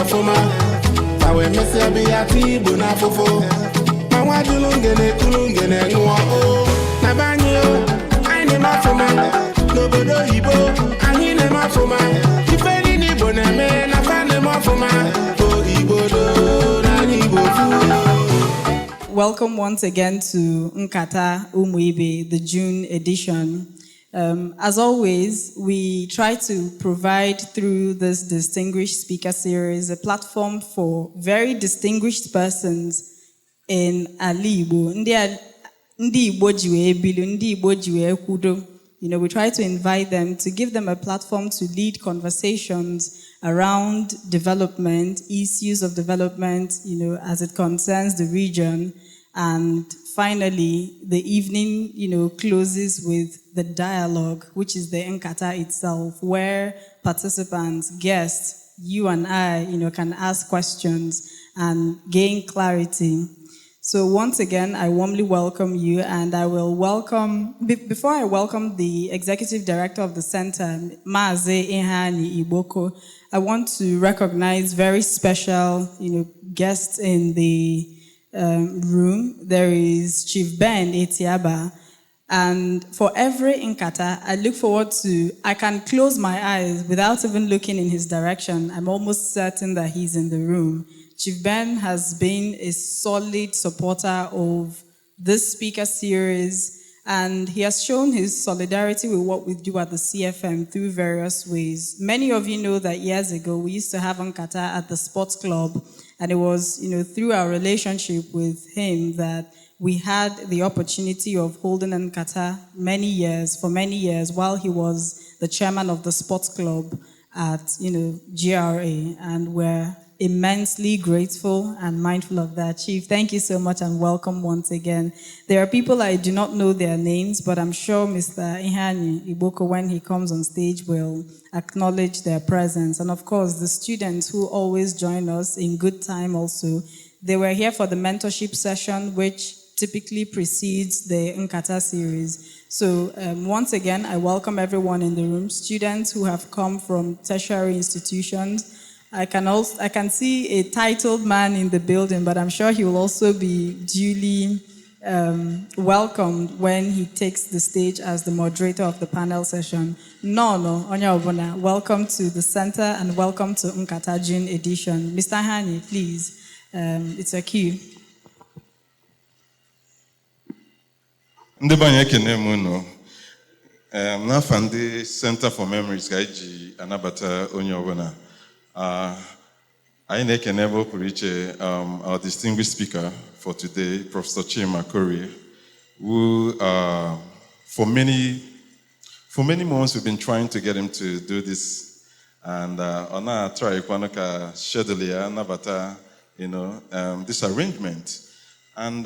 fuma. Fawe mese biati buna fofo. Mawa julungene kulungene nuwa o. Nabanyo, aine mafuma. Nobodo ibo, anine mafuma. Ifeni ni boneme, nafane mafuma. O ibo do, nani ibo fu. Welcome once again to Ńkàtá Ụ, the June edition. As always, we try to provide through this distinguished speaker series a platform for very distinguished persons in Igbo. Ndị Igbo ji wee bilu, ndị Igbo ji wee kwudo. We try to invite them to give them a platform to lead conversations around development, issues of development, as it concerns the region. And finally, the evening, closes with the dialogue, which is the Nkata itself, where participants, guests, you and I, can ask questions and gain clarity. So once again, I warmly welcome you, and I will welcome, before I welcome the Executive Director of the Center, Maazị Ihani Igboko, I want to recognize very special, guests in the room. There is Chief Ben Etiaba, and for every Nkata, I look forward to, I can close my eyes without even looking in his direction. I'm almost certain that he's in the room. Chief Ben has been a solid supporter of this speaker series, and he has shown his solidarity with what we do at the CFM through various ways. Many of you know that years ago, we used to have Nkata at the sports club, and it was, through our relationship with him that we had the opportunity of holding Nkata for many years, while he was the chairman of the sports club at, GRA, and we're immensely grateful and mindful of that. Chief, thank you so much and welcome once again. There are people I do not know their names, but I'm sure Mr. Ihani Igboko, when he comes on stage, will acknowledge their presence. And of course, the students who always join us in good time also. They were here for the mentorship session, which typically precedes the Nkata series. So once again, I welcome everyone in the room, students who have come from tertiary institutions. I can see a titled man in the building, but I'm sure he will also be duly welcomed when he takes the stage as the moderator of the panel session. No, Onya Obona, welcome to the center and welcome to Nkata June edition. Mr. Hani, please, it's a cue. Ndị banye kene mụ nọ n'afọ ndị Center for Memories ka eji anabata onye ọbụla. I na-ekene ebe pụrụ iche our distinguished speaker for today, Professor Chima Korieh, who for many months we've been trying to get him to do this, and on our try ka schedule ya nabata this arrangement. And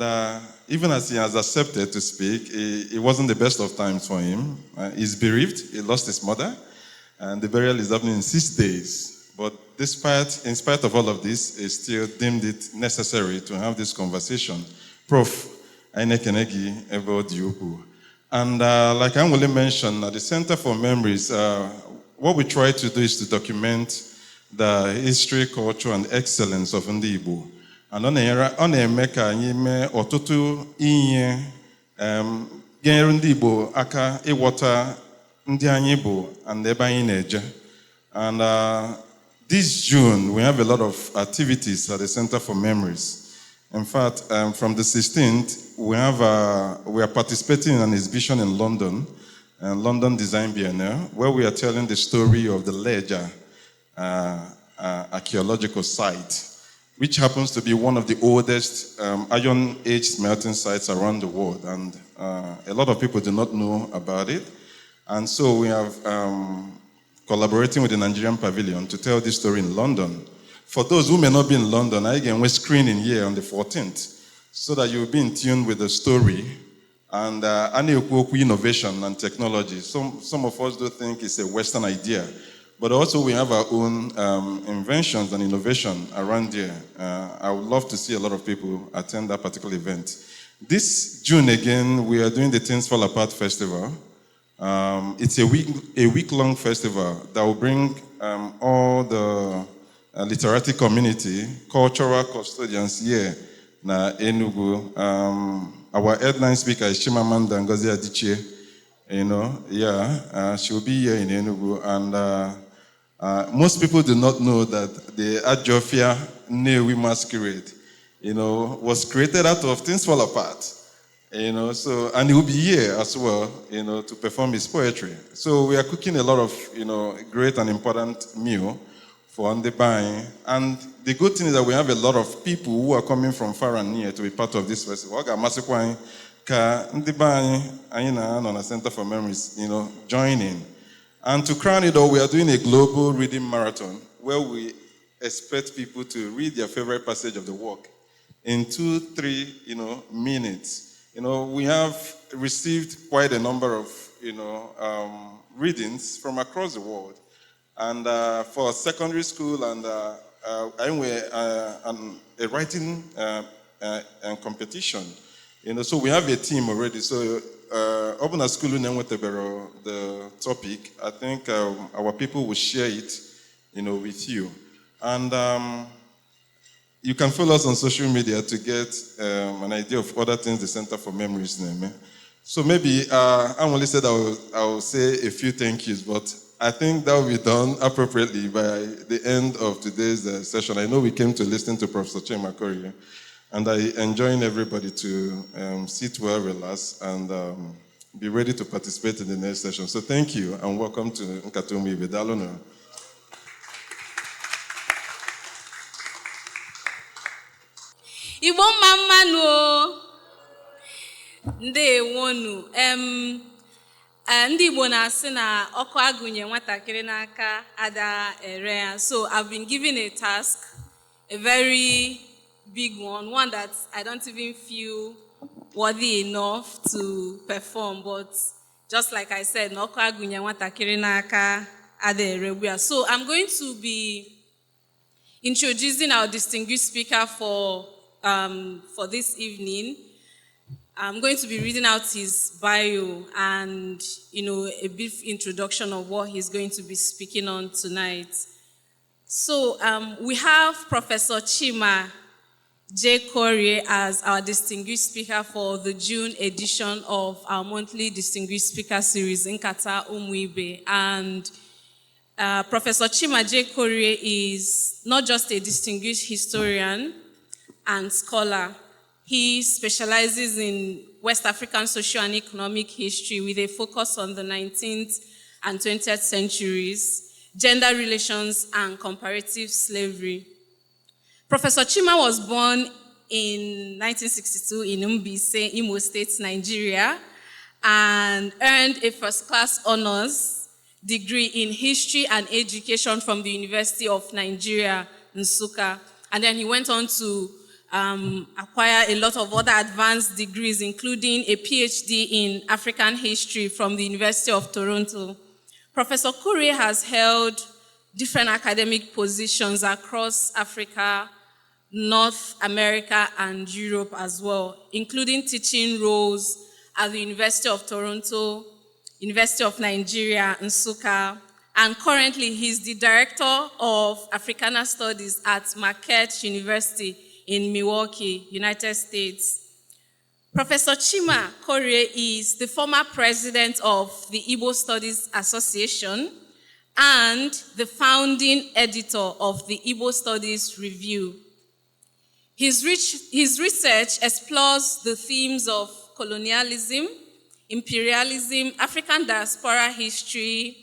even as he has accepted to speak, it wasn't the best of times for him. He's bereaved, he lost his mother, and the burial is happening in 6 days. But in spite of all of this, he still deemed it necessary to have this conversation. Prof, Ainekenegi Ebo Diuku. And like Angole mentioned, at the Center for Memories, what we try to do is to document the history, culture, and excellence of Ndị Igbo. And on a meka nyime otutu inye genyere Ndị Igbo aka ịghọta ndị anyị bụ and ebe anyị na-eje. And this June, we have a lot of activities at the Center for Memories. In fact, from the 16th, we are participating in an exhibition in London, London Design Biennale, where we are telling the story of the Ledger archaeological site, which happens to be one of the oldest Iron Age smelting sites around the world. And a lot of people do not know about it. And so we have collaborating with the Nigerian Pavilion to tell this story in London. For those who may not be in London, we're screening here on the 14th, so that you'll be in tune with the story and innovation and technology. Some of us do think it's a Western idea, but also we have our own inventions and innovation around here. I would love to see a lot of people attend that particular event. This June again, we are doing the Things Fall Apart Festival. It's a week-long festival that will bring all the literary community, cultural custodians here na Enugu. Our headline speaker is Chimamanda Ngozi Adichie. She'll be here in Enugu. And most people do not know that the Ajofia Nnewi masquerade, was created out of Things Fall Apart. And he will be here as well, to perform his poetry. So we are cooking a lot of, great and important meal for Ndebanye. And the good thing is that we have a lot of people who are coming from far and near to be part of this festival. Ka Ndebanye, on the Center for Memories, join in. And to crown it all, we are doing a global reading marathon where we expect people to read their favorite passage of the work in 2-3, minutes. We have received quite a number of, readings from across the world. And for secondary school and a writing competition, so we have a team already. So open a school the topic. I think our people will share it, with you. And you can follow us on social media to get an idea of other things the Center for Memories name. So maybe I only said I will say a few thank yous, but I think that will be done appropriately by the end of today's session. I know we came to listen to Professor Chima Korieh, and I enjoin everybody to sit well, relax, and be ready to participate in the next session. So thank you, and welcome to Nkata Ụ. Igbo mmanụ ndewonu ndị Igbo na-asị na ọkụ agụnye nwatakịrị n'aka ada ere ya. So I've been given a task, a very big one that I don't even feel worthy enough to perform, but just like I said, ọkụ agụnye nwatakịrị n'aka ada ere ya. So I'm going to be introducing our distinguished speaker for this evening. I'm going to be reading out his bio and, a brief introduction of what he's going to be speaking on tonight. So we have Professor Chima Korieh as our distinguished speaker for the June edition of our monthly distinguished speaker series, Ńkàtá Ụ. And Professor Chima Korieh is not just a distinguished historian and scholar. He specializes in West African social and economic history with a focus on the 19th and 20th centuries, gender relations, and comparative slavery. Professor Chima was born in 1962 in Mbise, Imo State, Nigeria, and earned a first-class honors degree in history and education from the University of Nigeria, Nsukka. And then he went on to acquire a lot of other advanced degrees, including a PhD in African history from the University of Toronto. Professor Korieh has held different academic positions across Africa, North America, and Europe as well, including teaching roles at the University of Toronto, University of Nigeria, Nsukka, and currently he's the Director of Africana Studies at Marquette University in Milwaukee, United States. Professor Chima Korieh is the former president of the Igbo Studies Association and the founding editor of the Igbo Studies Review. His research explores the themes of colonialism, imperialism, African diaspora history,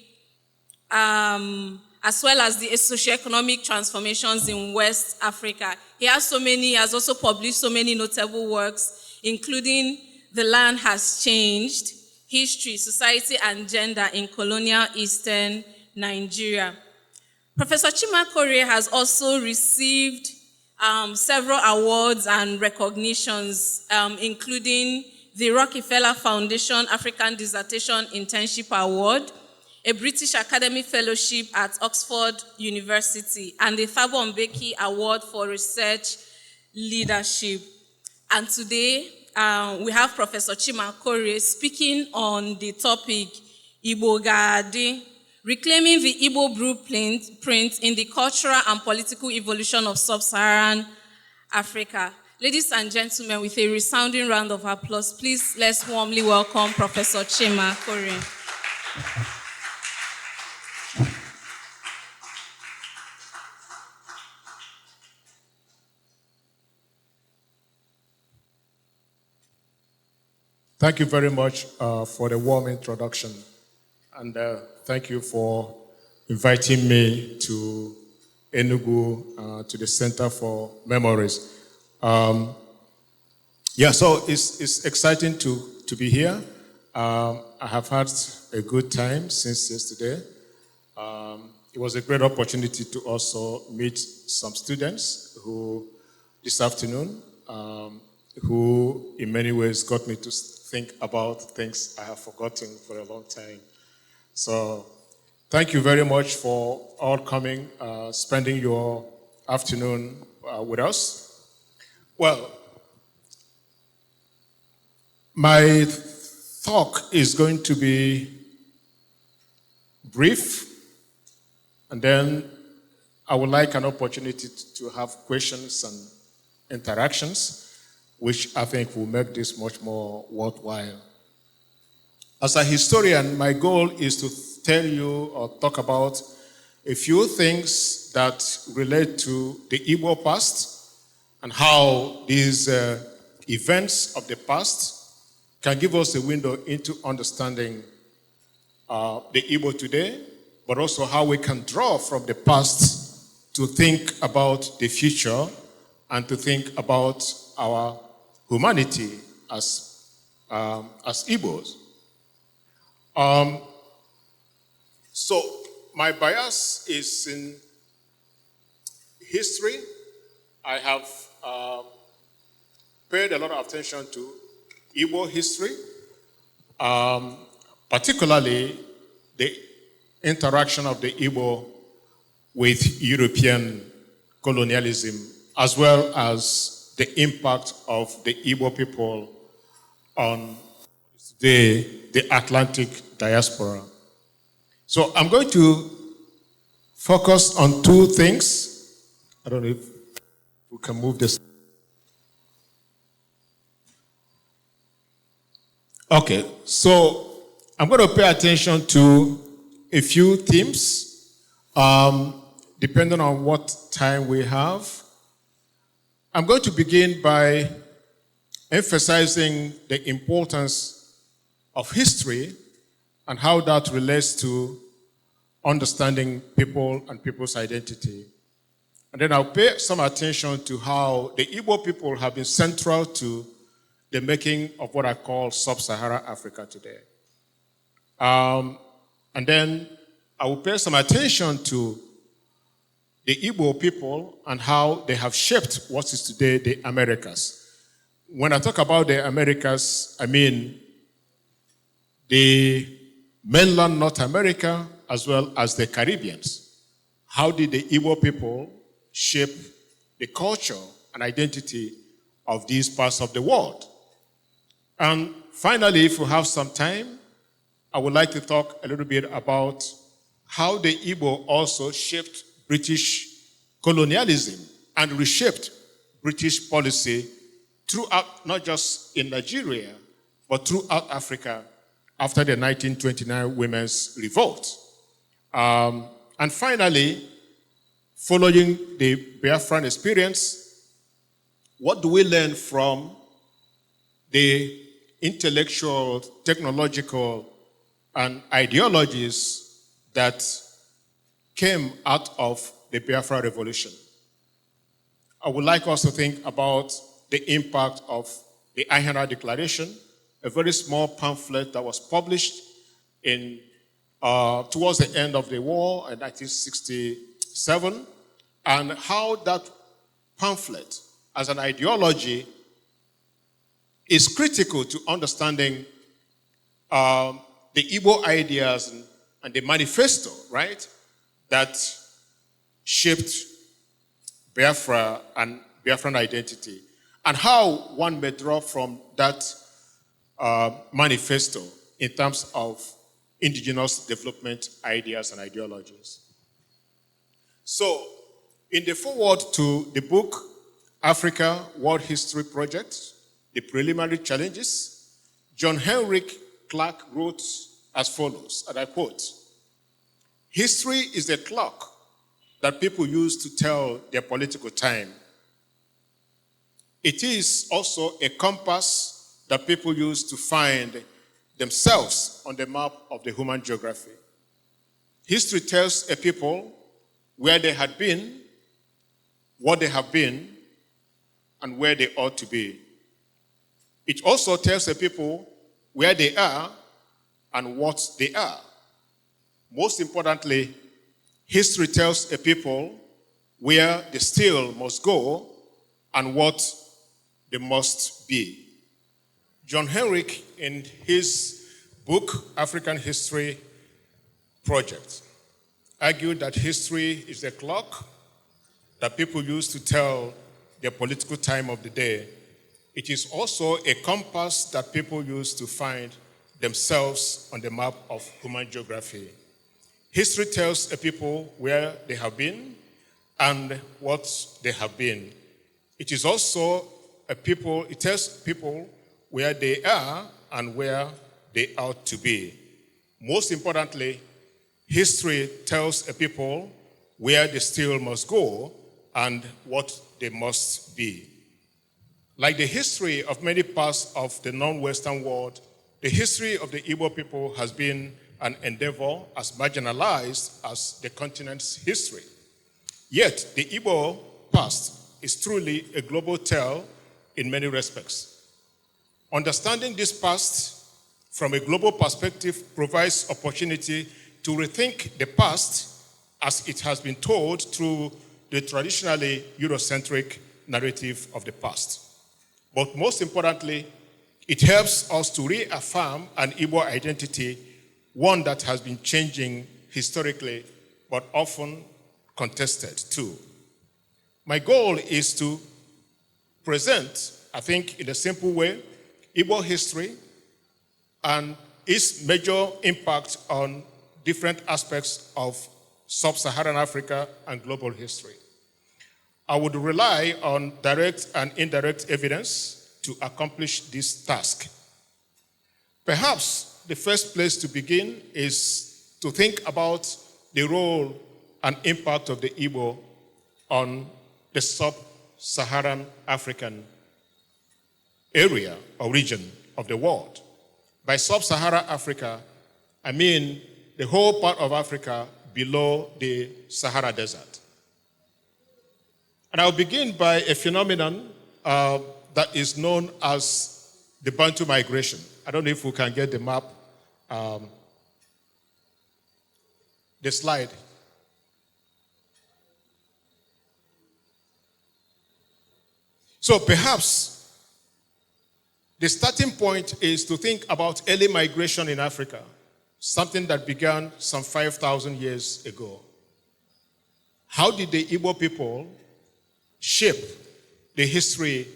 as well as the socioeconomic transformations in West Africa. He has also published so many notable works, including The Land Has Changed, History, Society, and Gender in Colonial Eastern Nigeria. Professor Chima Korieh has also received several awards and recognitions, including the Rockefeller Foundation African Dissertation Internship Award, a British Academy Fellowship at Oxford University, and the Thabo Mbeki Award for Research Leadership. And today, we have Professor Chima Korieh speaking on the topic, ԻGBޮ GA-ADỊ, reclaiming the Igbo Blueprint in the cultural and political evolution of Sub-Saharan Africa. Ladies and gentlemen, with a resounding round of applause, please let's warmly welcome Professor Chima Korieh. Thank you very much for the warm introduction, and thank you for inviting me to Enugu, to the Center for Memories. So it's exciting to be here. I have had a good time since yesterday. It was a great opportunity to also meet some students who, this afternoon, who in many ways got me to think about things I have forgotten for a long time. So thank you very much for all coming, spending your afternoon with us. Well, my talk is going to be brief, and then I would like an opportunity to have questions and interactions, which I think will make this much more worthwhile. As a historian, my goal is to tell you or talk about a few things that relate to the Igbo past and how these events of the past can give us a window into understanding the Igbo today, but also how we can draw from the past to think about the future and to think about our humanity as Igbos. So my bias is in history. I have paid a lot of attention to Igbo history, particularly the interaction of the Igbo with European colonialism, as well as the impact of the Igbo people on the Atlantic diaspora. So I'm going to focus on two things. I don't know if we can move this. Okay, so I'm going to pay attention to a few themes, depending on what time we have. I'm going to begin by emphasizing the importance of history and how that relates to understanding people and people's identity. And then I'll pay some attention to how the Igbo people have been central to the making of what I call Sub-Saharan Africa today. And then I will pay some attention to the Igbo people and how they have shaped what is today the Americas. When I talk about the Americas, I mean the mainland North America as well as the Caribbeans. How did the Igbo people shape the culture and identity of these parts of the world? And finally, if we have some time, I would like to talk a little bit about how the Igbo also shaped British colonialism and reshaped British policy throughout, not just in Nigeria, but throughout Africa after the 1929 Women's Revolt. And finally, following the Biafran experience, what do we learn from the intellectual, technological, and ideologies that came out of the Biafra Revolution? I would like us to think about the impact of the Ahara Declaration, a very small pamphlet that was published in towards the end of the war in 1967, and how that pamphlet as an ideology is critical to understanding the Igbo ideas and the manifesto, right, that shaped Biafra and Biafran identity, and how one may draw from that manifesto in terms of indigenous development ideas and ideologies. So, in the foreword to the book, Africa World History Project, The Preliminary Challenges, John Henrik Clarke wrote as follows, and I quote, "History is a clock that people use to tell their political time. It is also a compass that people use to find themselves on the map of the human geography. History tells a people where they had been, what they have been, and where they ought to be. It also tells a people where they are and what they are. Most importantly, history tells a people where they still must go and what they must be." John Henrik, in his book, African History Project, argued that history is a clock that people use to tell their political time of the day. It is also a compass that people use to find themselves on the map of human geography. History tells a people where they have been and what they have been. It is also it tells people where they are and where they ought to be. Most importantly, history tells a people where they still must go and what they must be. Like the history of many parts of the non-Western world, the history of the Igbo people has been an endeavor as marginalized as the continent's history. Yet, the Igbo past is truly a global tale in many respects. Understanding this past from a global perspective provides opportunity to rethink the past as it has been told through the traditionally Eurocentric narrative of the past. But most importantly, it helps us to reaffirm an Igbo identity, one that has been changing historically, but often contested too. My goal is to present, I think in a simple way, Igbo history and its major impact on different aspects of Sub-Saharan Africa and global history. I would rely on direct and indirect evidence to accomplish this task. Perhaps the first place to begin is to think about the role and impact of the Igbo on the Sub-Saharan African area or region of the world. By Sub-Saharan Africa, I mean the whole part of Africa below the Sahara Desert. And I'll begin by a phenomenon that is known as the Bantu migration. I don't know if we can get the map, the slide. So perhaps the starting point is to think about early migration in Africa, something that began some 5,000 years ago. How did the Igbo people shape the history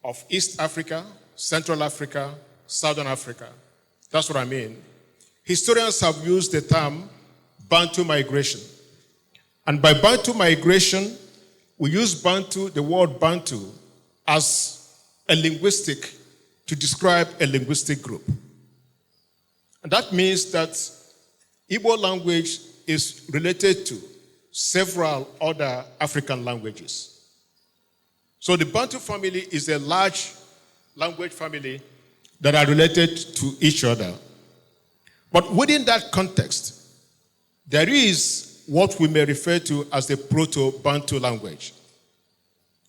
of East Africa, Central Africa, Southern Africa? That's what I mean. Historians have used the term Bantu migration. And by Bantu migration, we use Bantu, the word Bantu, as a linguistic, to describe a linguistic group. And that means that Igbo language is related to several other African languages. So the Bantu family is a large language family that are related to each other. But within that context, there is what we may refer to as the Proto-Bantu language.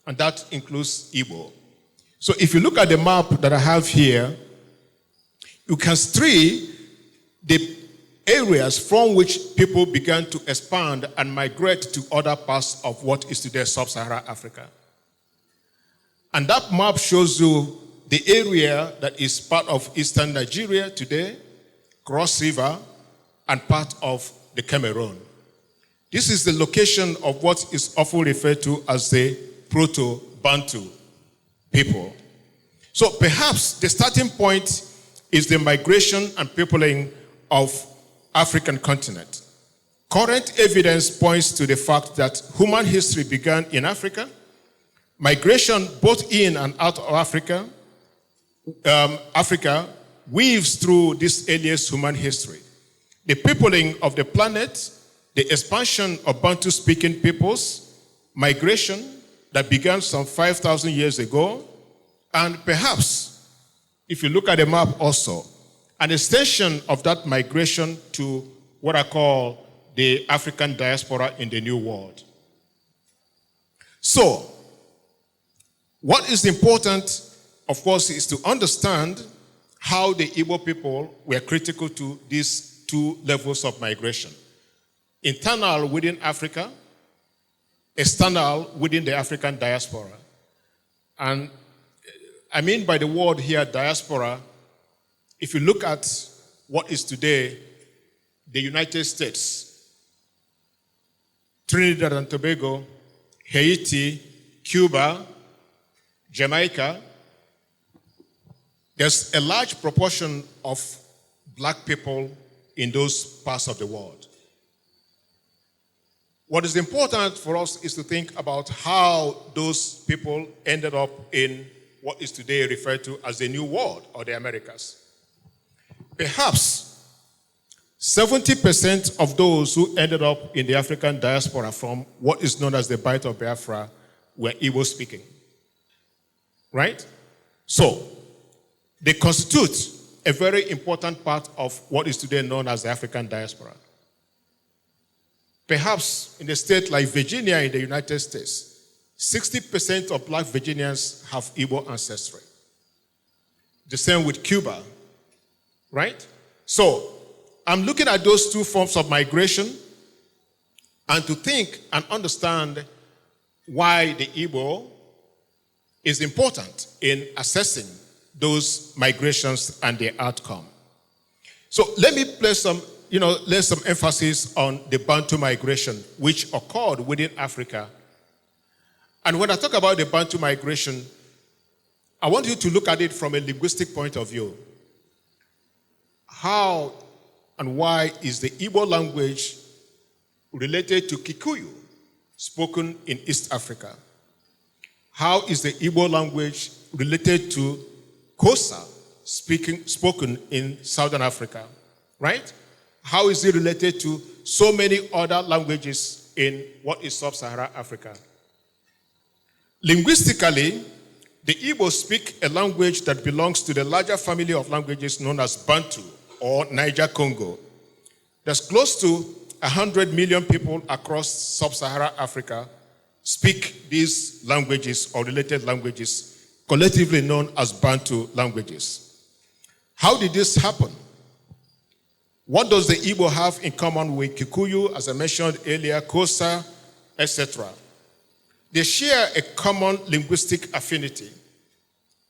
And that includes Igbo. So if you look at the map that I have here, you can see the areas from which people began to expand and migrate to other parts of what is today Sub-Saharan Africa. And that map shows you the area that is part of eastern Nigeria today, Cross River, and part of the Cameroon. This is the location of what is often referred to as the Proto-Bantu people. So perhaps the starting point is the migration and peopling of African continent. Current evidence points to the fact that human history began in Africa. Migration both in and out of Africa, Africa weaves through this earliest human history. The peopling of the planet, the expansion of Bantu-speaking peoples, migration that began some 5,000 years ago, and perhaps, if you look at the map also, an extension of that migration to what I call the African diaspora in the New World. So, what is important, of course, is to understand how the Igbo people were critical to these two levels of migration. Internal within Africa, external within the African diaspora. And I mean by the word here, diaspora, if you look at what is today the United States, Trinidad and Tobago, Haiti, Cuba, Jamaica, there's a large proportion of black people in those parts of the world. What is important for us is to think about how those people ended up in what is today referred to as the New World or the Americas. Perhaps 70% of those who ended up in the African diaspora from what is known as the Bight of Biafra were Igbo speaking. Right? So, they constitute a very important part of what is today known as the African diaspora. Perhaps in a state like Virginia in the United States, 60% of black Virginians have Igbo ancestry. The same with Cuba, right? So, I'm looking at those two forms of migration and to think and understand why the Igbo is important in assessing those migrations and their outcome. So let me place some, lay some emphasis on the Bantu migration, which occurred within Africa. And when I talk about the Bantu migration, I want you to look at it from a linguistic point of view. How and why is the Igbo language related to Kikuyu, spoken in East Africa? How is the Igbo language related to Xhosa, spoken in Southern Africa, right? How is it related to so many other languages in what is Sub-Saharan Africa? Linguistically, the Igbo speak a language that belongs to the larger family of languages known as Bantu or Niger-Congo. There's close to 100 million people across Sub-Saharan Africa speak these languages or related languages, collectively known as Bantu languages. How did this happen? What does the Igbo have in common with Kikuyu, as I mentioned earlier, Xhosa, etc.? They share a common linguistic affinity.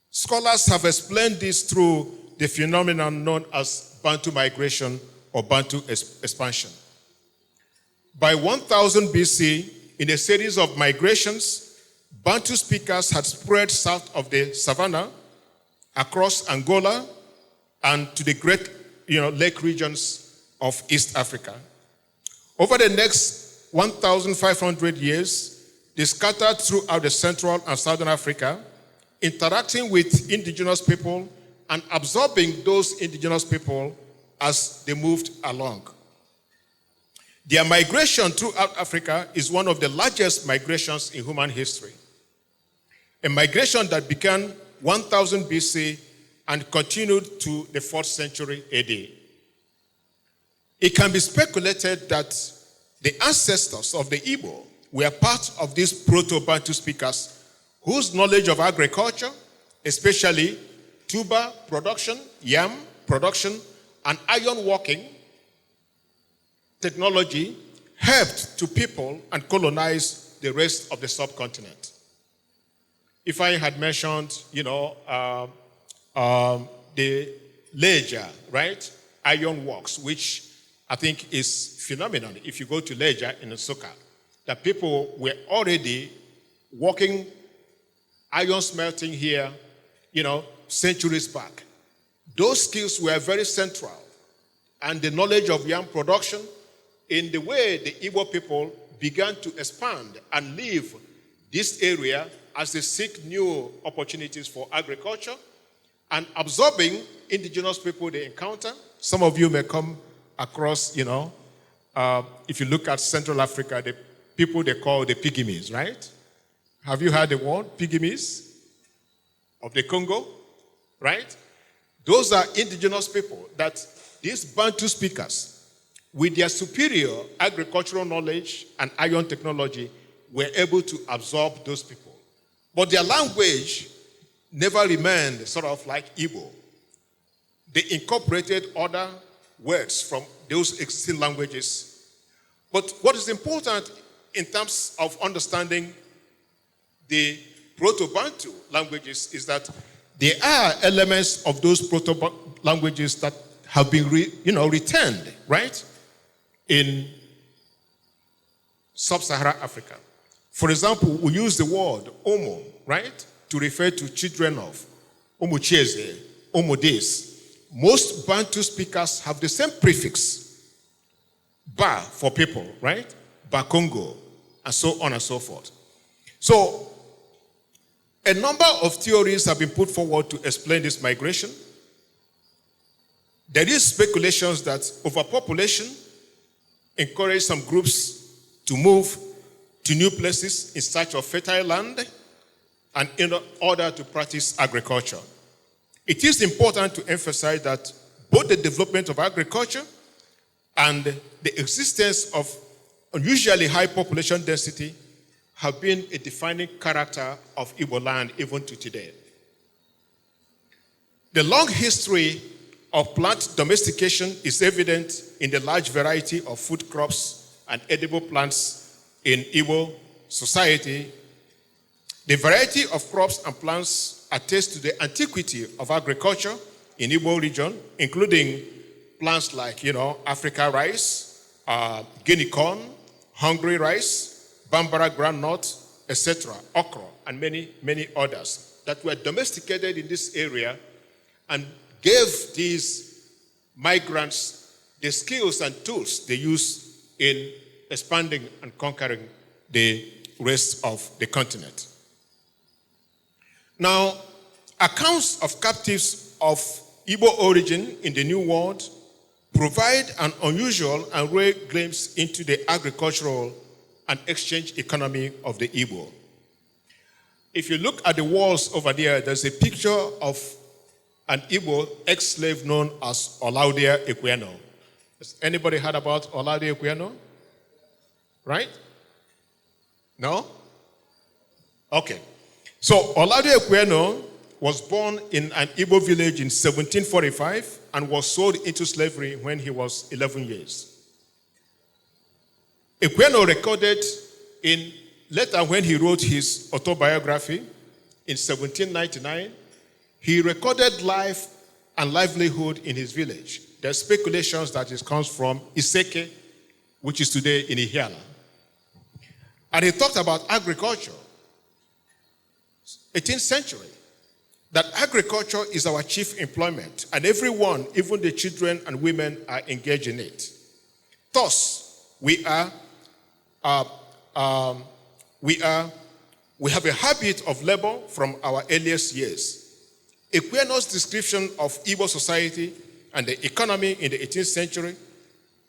Scholars have explained this through the phenomenon known as Bantu migration or Bantu expansion. By 1000 BC, in a series of migrations, Bantu speakers had spread south of the savannah, across Angola, and to the great lake regions of East Africa. Over the next 1,500 years, they scattered throughout the Central and Southern Africa, interacting with indigenous people and absorbing those indigenous people as they moved along. Their migration throughout Africa is one of the largest migrations in human history. A migration that began 1000 BC and continued to the 4th century AD. It can be speculated that the ancestors of the Igbo were part of these proto-Bantu speakers whose knowledge of agriculture, especially tuber production, yam production, and iron working technology helped to people and colonize the rest of the subcontinent. If I had mentioned, the Leja, right? Iron works, which I think is phenomenal. If you go to Leja in Nsukka, that people were already working iron smelting here, centuries back. Those skills were very central and the knowledge of yam production in the way the Igbo people began to expand and leave this area as they seek new opportunities for agriculture and absorbing indigenous people they encounter. Some of you may come across, if you look at Central Africa, the people they call the Pygmies, right? Have you heard the word Pygmies of the Congo, right? Those are indigenous people that these Bantu speakers, with their superior agricultural knowledge and iron technology, were able to absorb those people. But their language never remained sort of like Igbo. They incorporated other words from those existing languages. But what is important in terms of understanding the Proto-Bantu languages is that there are elements of those proto-languages that have been retained, right, in Sub-Saharan Africa. For example, we use the word Omo, right, to refer to children of Omucheze, Omodes. Most Bantu speakers have the same prefix, Ba for people, right, Bakongo, and so on and so forth. So, a number of theories have been put forward to explain this migration. There is speculations that overpopulation encouraged some groups to move to new places in search of fertile land and in order to practice agriculture. It is important to emphasize that both the development of agriculture and the existence of unusually high population density have been a defining character of Igbo land even to today. The long history of plant domestication is evident in the large variety of food crops and edible plants in Igbo society. The variety of crops and plants attest to the antiquity of agriculture in Igbo region, including plants like, Africa rice, Guinea corn, Hungary rice, Bambara groundnut, etc., okra, and many, many others that were domesticated in this area and gave these migrants the skills and tools they use in expanding and conquering the rest of the continent. Now, accounts of captives of Igbo origin in the New World provide an unusual and rare glimpse into the agricultural and exchange economy of the Igbo. If you look at the walls over there, there's a picture of an Igbo ex-slave known as Olaudia Equiano. Has anybody heard about Olaudia Equiano? Right? No? Okay. So Olaudia Equiano was born in an Igbo village in 1745 and was sold into slavery when he was 11 years. Equiano recorded later when he wrote his autobiography in 1799, he recorded life and livelihood in his village. There are speculations that it comes from Iseke, which is today in Ihiala. And he talked about agriculture, 18th century, that agriculture is our chief employment, and everyone, even the children and women, are engaged in it. Thus, we have a habit of labor from our earliest years. Equiano's description of Igbo society and the economy in the 18th century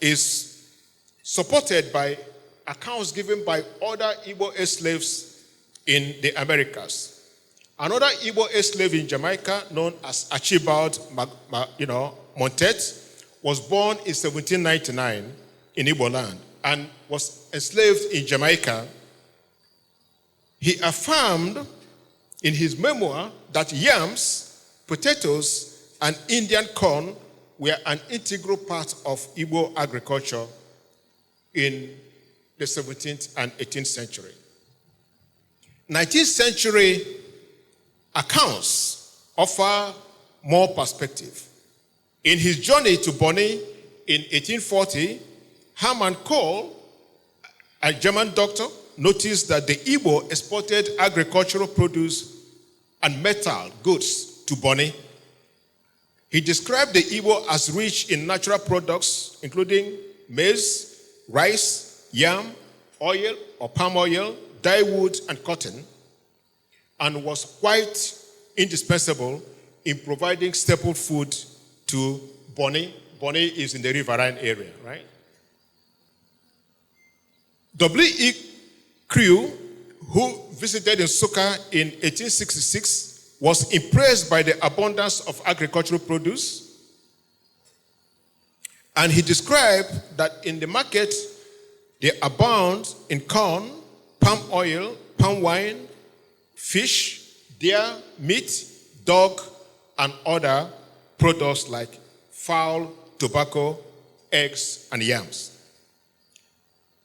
is supported by accounts given by other Igbo slaves in the Americas. Another Igbo slave in Jamaica, known as Archibald Montet, was born in 1799 in Igbo land and was enslaved in Jamaica. He affirmed in his memoir that yams, potatoes, and Indian corn were an integral part of Igbo agriculture in the 17th and 18th century. 19th century accounts offer more perspective. In his journey to Bonny in 1840, Hermann Kohl, a German doctor, noticed that the Igbo exported agricultural produce and metal goods to Bonny. He described the Igbo as rich in natural products, including maize, rice, yam, oil or palm oil, dyewood, and cotton, and was quite indispensable in providing staple food to Bonny. Bonny is in the riverine area, right? W.E. Crew, who visited Nsukka in 1866, was impressed by the abundance of agricultural produce, and he described that in the market they abound in corn, palm oil, palm wine, fish, deer, meat, dog, and other products like fowl, tobacco, eggs, and yams.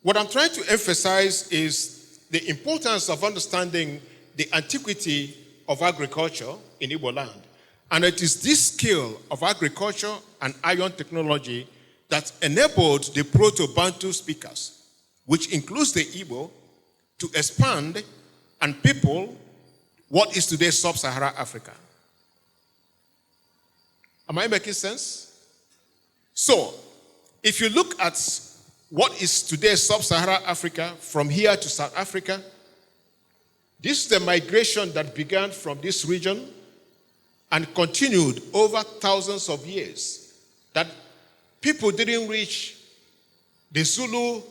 What I'm trying to emphasize is the importance of understanding the antiquity of agriculture in Igbo land. And it is this skill of agriculture and iron technology that enabled the Proto-Bantu speakers, which includes the Igbo, to expand and people what is today Sub-Saharan Africa. Am I making sense? So, if you look at what is today Sub-Saharan Africa from here to South Africa, this is the migration that began from this region and continued over thousands of years. That people didn't reach the Zulu,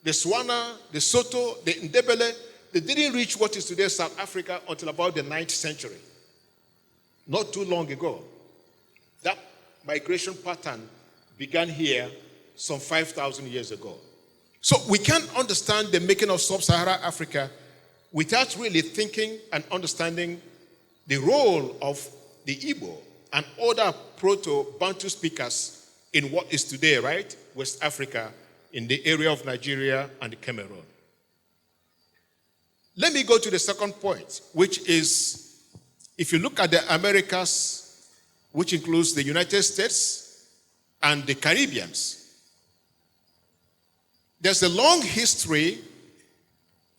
the Swana, the Soto, the Ndebele. They didn't reach what is today South Africa until about the 9th century. Not too long ago. That migration pattern began here some 5,000 years ago. So we can't understand the making of Sub-Saharan Africa without really thinking and understanding the role of the Igbo and other Proto-Bantu speakers in what is today, right, West Africa, in the area of Nigeria and Cameroon. Let me go to the second point, which is, if you look at the Americas, which includes the United States and the Caribbeans, there's a long history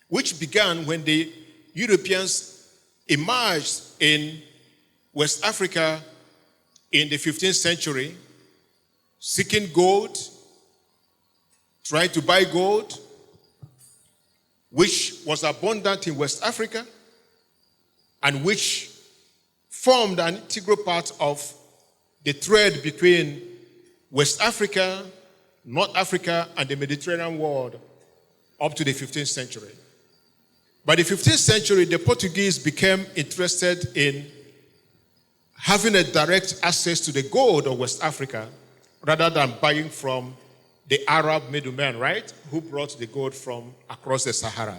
which began when the Europeans emerged in West Africa in the 15th century, seeking gold, trying to buy gold, which was abundant in West Africa, and which formed an integral part of the trade between West Africa, North Africa, and the Mediterranean world up to the 15th century. By the 15th century, the Portuguese became interested in having a direct access to the gold of West Africa rather than buying from the Arab middlemen, right, who brought the gold from across the Sahara.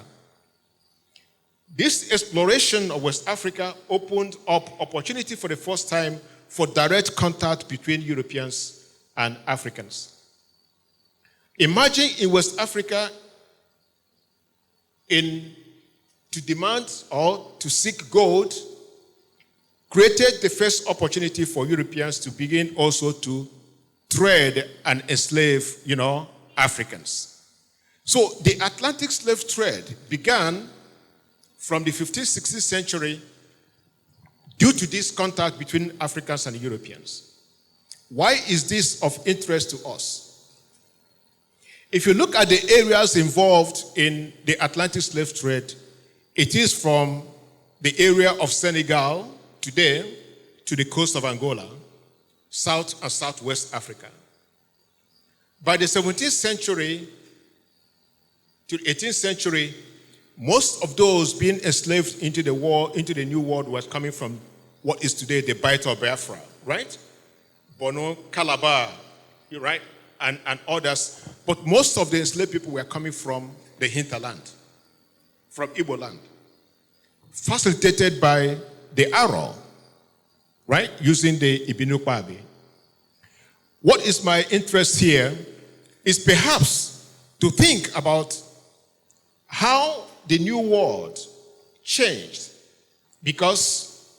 This exploration of West Africa opened up opportunity for the first time for direct contact between Europeans and Africans. Imagine in West Africa to demand or to seek gold created the first opportunity for Europeans to begin also to trade and enslave, Africans. So the Atlantic slave trade began from the 15th, 16th century due to this contact between Africans and Europeans. Why is this of interest to us? If you look at the areas involved in the Atlantic slave trade, it is from the area of Senegal today to the coast of Angola, South and Southwest Africa. By the 17th century to the 18th century, most of those being enslaved into the New World was coming from what is today the Bight of Biafra, right? Bono, Calabar, right? And others. But most of the enslaved people were coming from the hinterland, from Igbo land, facilitated by the Aro, right? Using the Ibinukwabi. What is my interest here is perhaps to think about how the New World changed, because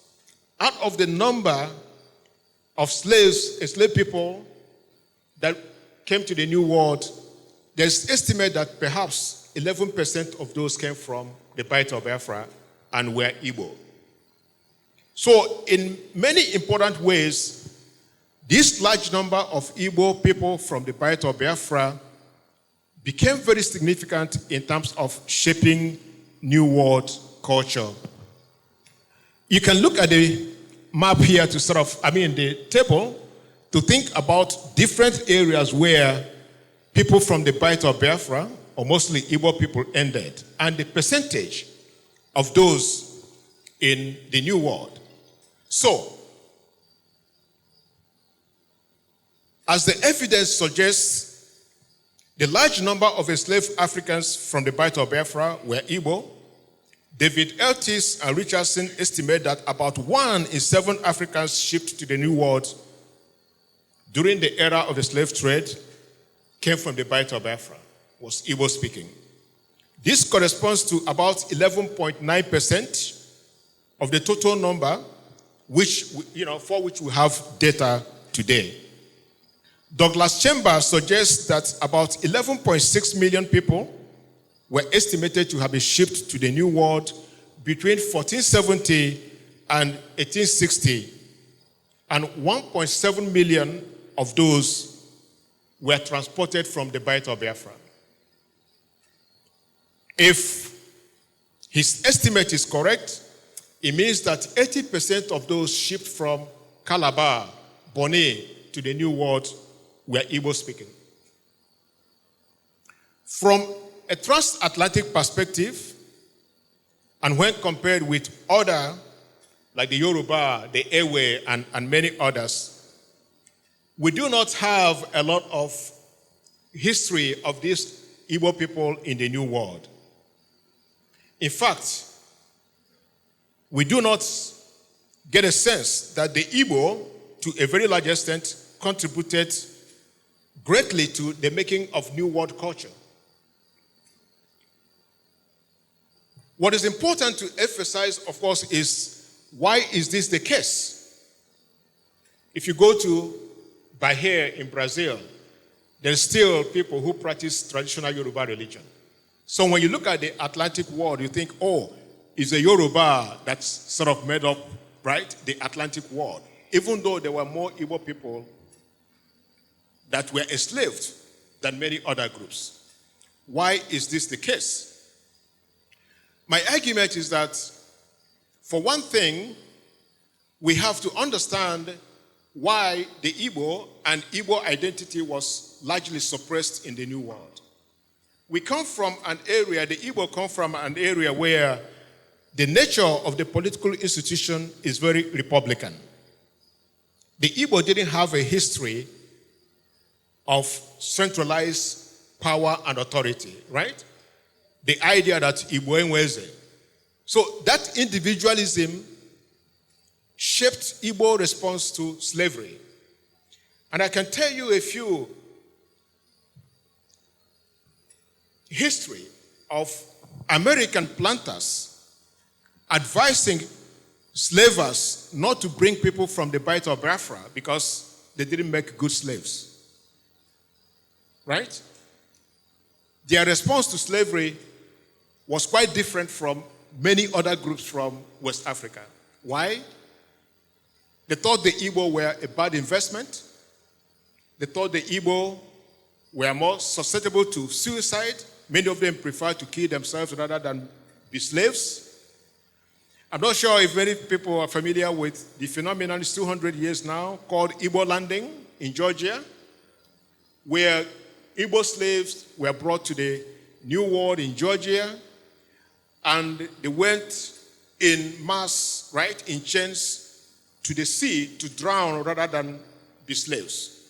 out of the number of enslaved people that came to the New World, there's estimate that perhaps 11% of those came from the Bight of Biafra and were Igbo. So in many important ways, This large number of Igbo people from the Bight of Biafra became very significant in terms of shaping New World culture. You can look at the map here to the table, to think about different areas where people from the Bight of Biafra, or mostly Igbo people, ended, and the percentage of those in the New World. So, as the evidence suggests, the large number of enslaved Africans from the Bight of Biafra were Igbo. David Eltis and Richardson estimate that about 1 in 7 Africans shipped to the New World during the era of the slave trade came from the Bight of Biafra, was Igbo speaking. This corresponds to about 11.9% of the total number, for which we have data today. Douglas Chambers suggests that about 11.6 million people were estimated to have been shipped to the New World between 1470 and 1860, and 1.7 million of those were transported from the Bight of Biafra. If his estimate is correct, it means that 80% of those shipped from Calabar, Bonny to the New World were Igbo speaking. From a transatlantic perspective, and when compared with other, like the Yoruba, the Ewe, and many others, we do not have a lot of history of these Igbo people in the New World. In fact, we do not get a sense that the Igbo, to a very large extent, contributed greatly to the making of New World culture. What is important to emphasize, of course, is why is this the case? If you go to Bahia in Brazil, there's still people who practice traditional Yoruba religion. So when you look at the Atlantic world, you think, oh, it's a Yoruba that's sort of made up, right, the Atlantic world. Even though there were more Igbo people that were enslaved than many other groups. Why is this the case? My argument is that, for one thing, we have to understand why the Igbo and Igbo identity was largely suppressed in the New World. We come from an area, the Igbo come from an area where the nature of the political institution is very Republican. The Igbo didn't have a history of centralized power and authority, right? The idea that Igbo enweze. So that individualism shaped Igbo response to slavery. And I can tell you a few history of American planters advising slavers not to bring people from the Bight of Biafra because they didn't make good slaves. Right? Their response to slavery was quite different from many other groups from West Africa. Why? They thought the Igbo were a bad investment. They thought the Igbo were more susceptible to suicide. Many of them preferred to kill themselves rather than be slaves. I'm not sure if many people are familiar with the phenomenon, it's 200 years now, called Igbo landing in Georgia, where Igbo slaves were brought to the New World in Georgia, and they went in mass, right, in chains to the sea to drown rather than be slaves.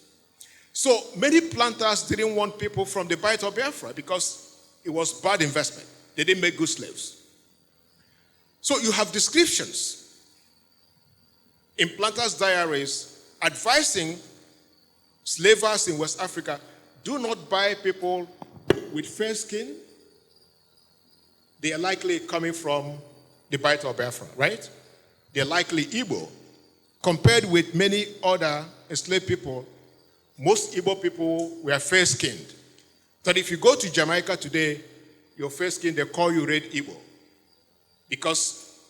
So many planters didn't want people from the Bight of Biafra because it was bad investment. They didn't make good slaves. So you have descriptions in planters' diaries advising slavers in West Africa, do not buy people with fair skin. They are likely coming from the Bight of Biafra, right? They're likely Igbo. Compared with many other enslaved people, most Igbo people were fair-skinned. But if you go to Jamaica today, you're fair-skinned, they call you Red Igbo. Because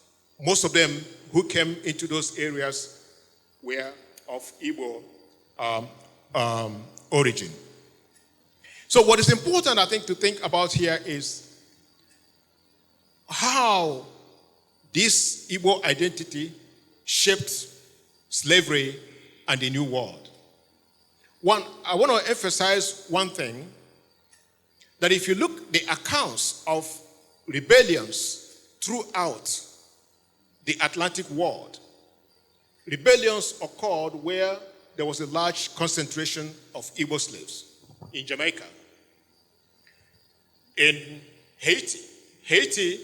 most of them who came into those areas were of Igbo origin. So what is important, I think, to think about here is how this Igbo identity shaped slavery and the New World. One, I want to emphasize one thing, that if you look the accounts of rebellions throughout the Atlantic world, rebellions occurred where there was a large concentration of Igbo slaves. In Jamaica, in Haiti. Haiti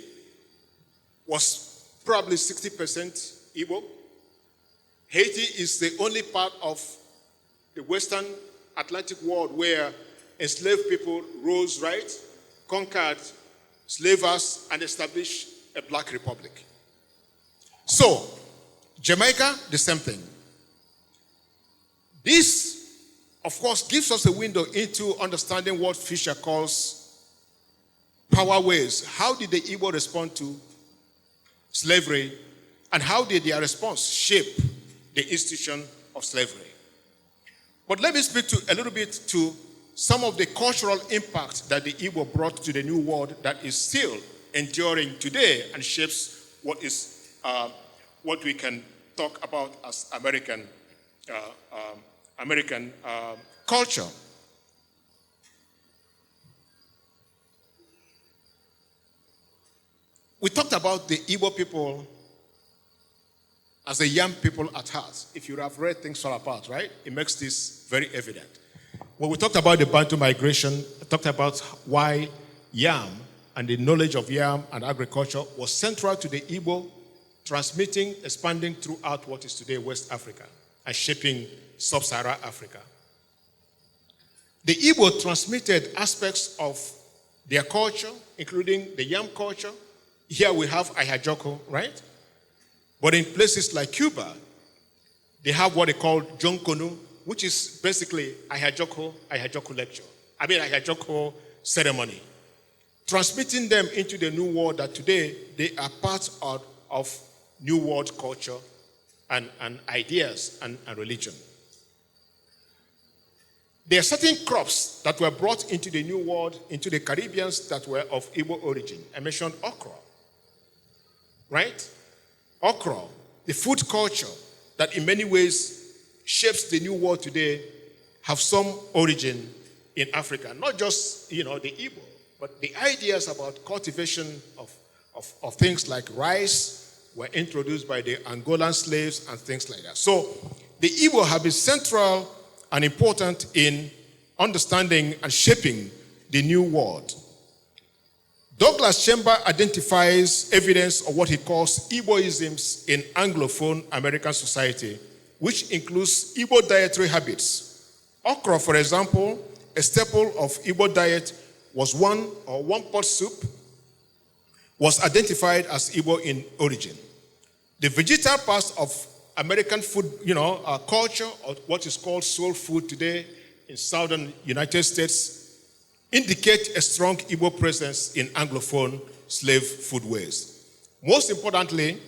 was probably 60% Igbo. Haiti is the only part of the Western Atlantic world where enslaved people rose right, conquered slavers, and established a black republic. So, Jamaica, the same thing. This, of course, gives us a window into understanding what Fisher calls power waves. How did the Igbo respond to slavery, and how did their response shape the institution of slavery? But let me speak a little bit to some of the cultural impact that the Igbo brought to the New World that is still enduring today and shapes what we can talk about as American culture. We talked about the Igbo people as a young people at heart. If you have read Things Fall Apart, right? It makes this very evident. When we talked about the Bantu migration, I talked about why yam and the knowledge of yam and agriculture was central to the Igbo, transmitting, expanding throughout what is today West Africa and shaping Sub-Saharan Africa. The Igbo transmitted aspects of their culture, including the yam culture. Here we have Ahajoko, right? But in places like Cuba, they have what they call Jonkonu, which is basically Ahajoko lecture. Ahajoko ceremony. Transmitting them into the New World that today they are part of New World culture and ideas and religion. There are certain crops that were brought into the New World, into the Caribbeans, that were of Igbo origin. I mentioned okra, right? Okra, the food culture that in many ways shapes the New World today, have some origin in Africa. Not just, the Igbo, but the ideas about cultivation of things like rice were introduced by the Angolan slaves and things like that. So the Igbo have been central and important in understanding and shaping the New World. Douglas Chamber identifies evidence of what he calls Igboisms in Anglophone American society, which includes Igbo dietary habits. Okra, for example, a staple of Igbo diet, was one-pot soup, was identified as Igbo in origin. The vegetal parts of American food, culture, or what is called soul food today in southern United States, indicate a strong Igbo presence in Anglophone slave foodways. Most importantly,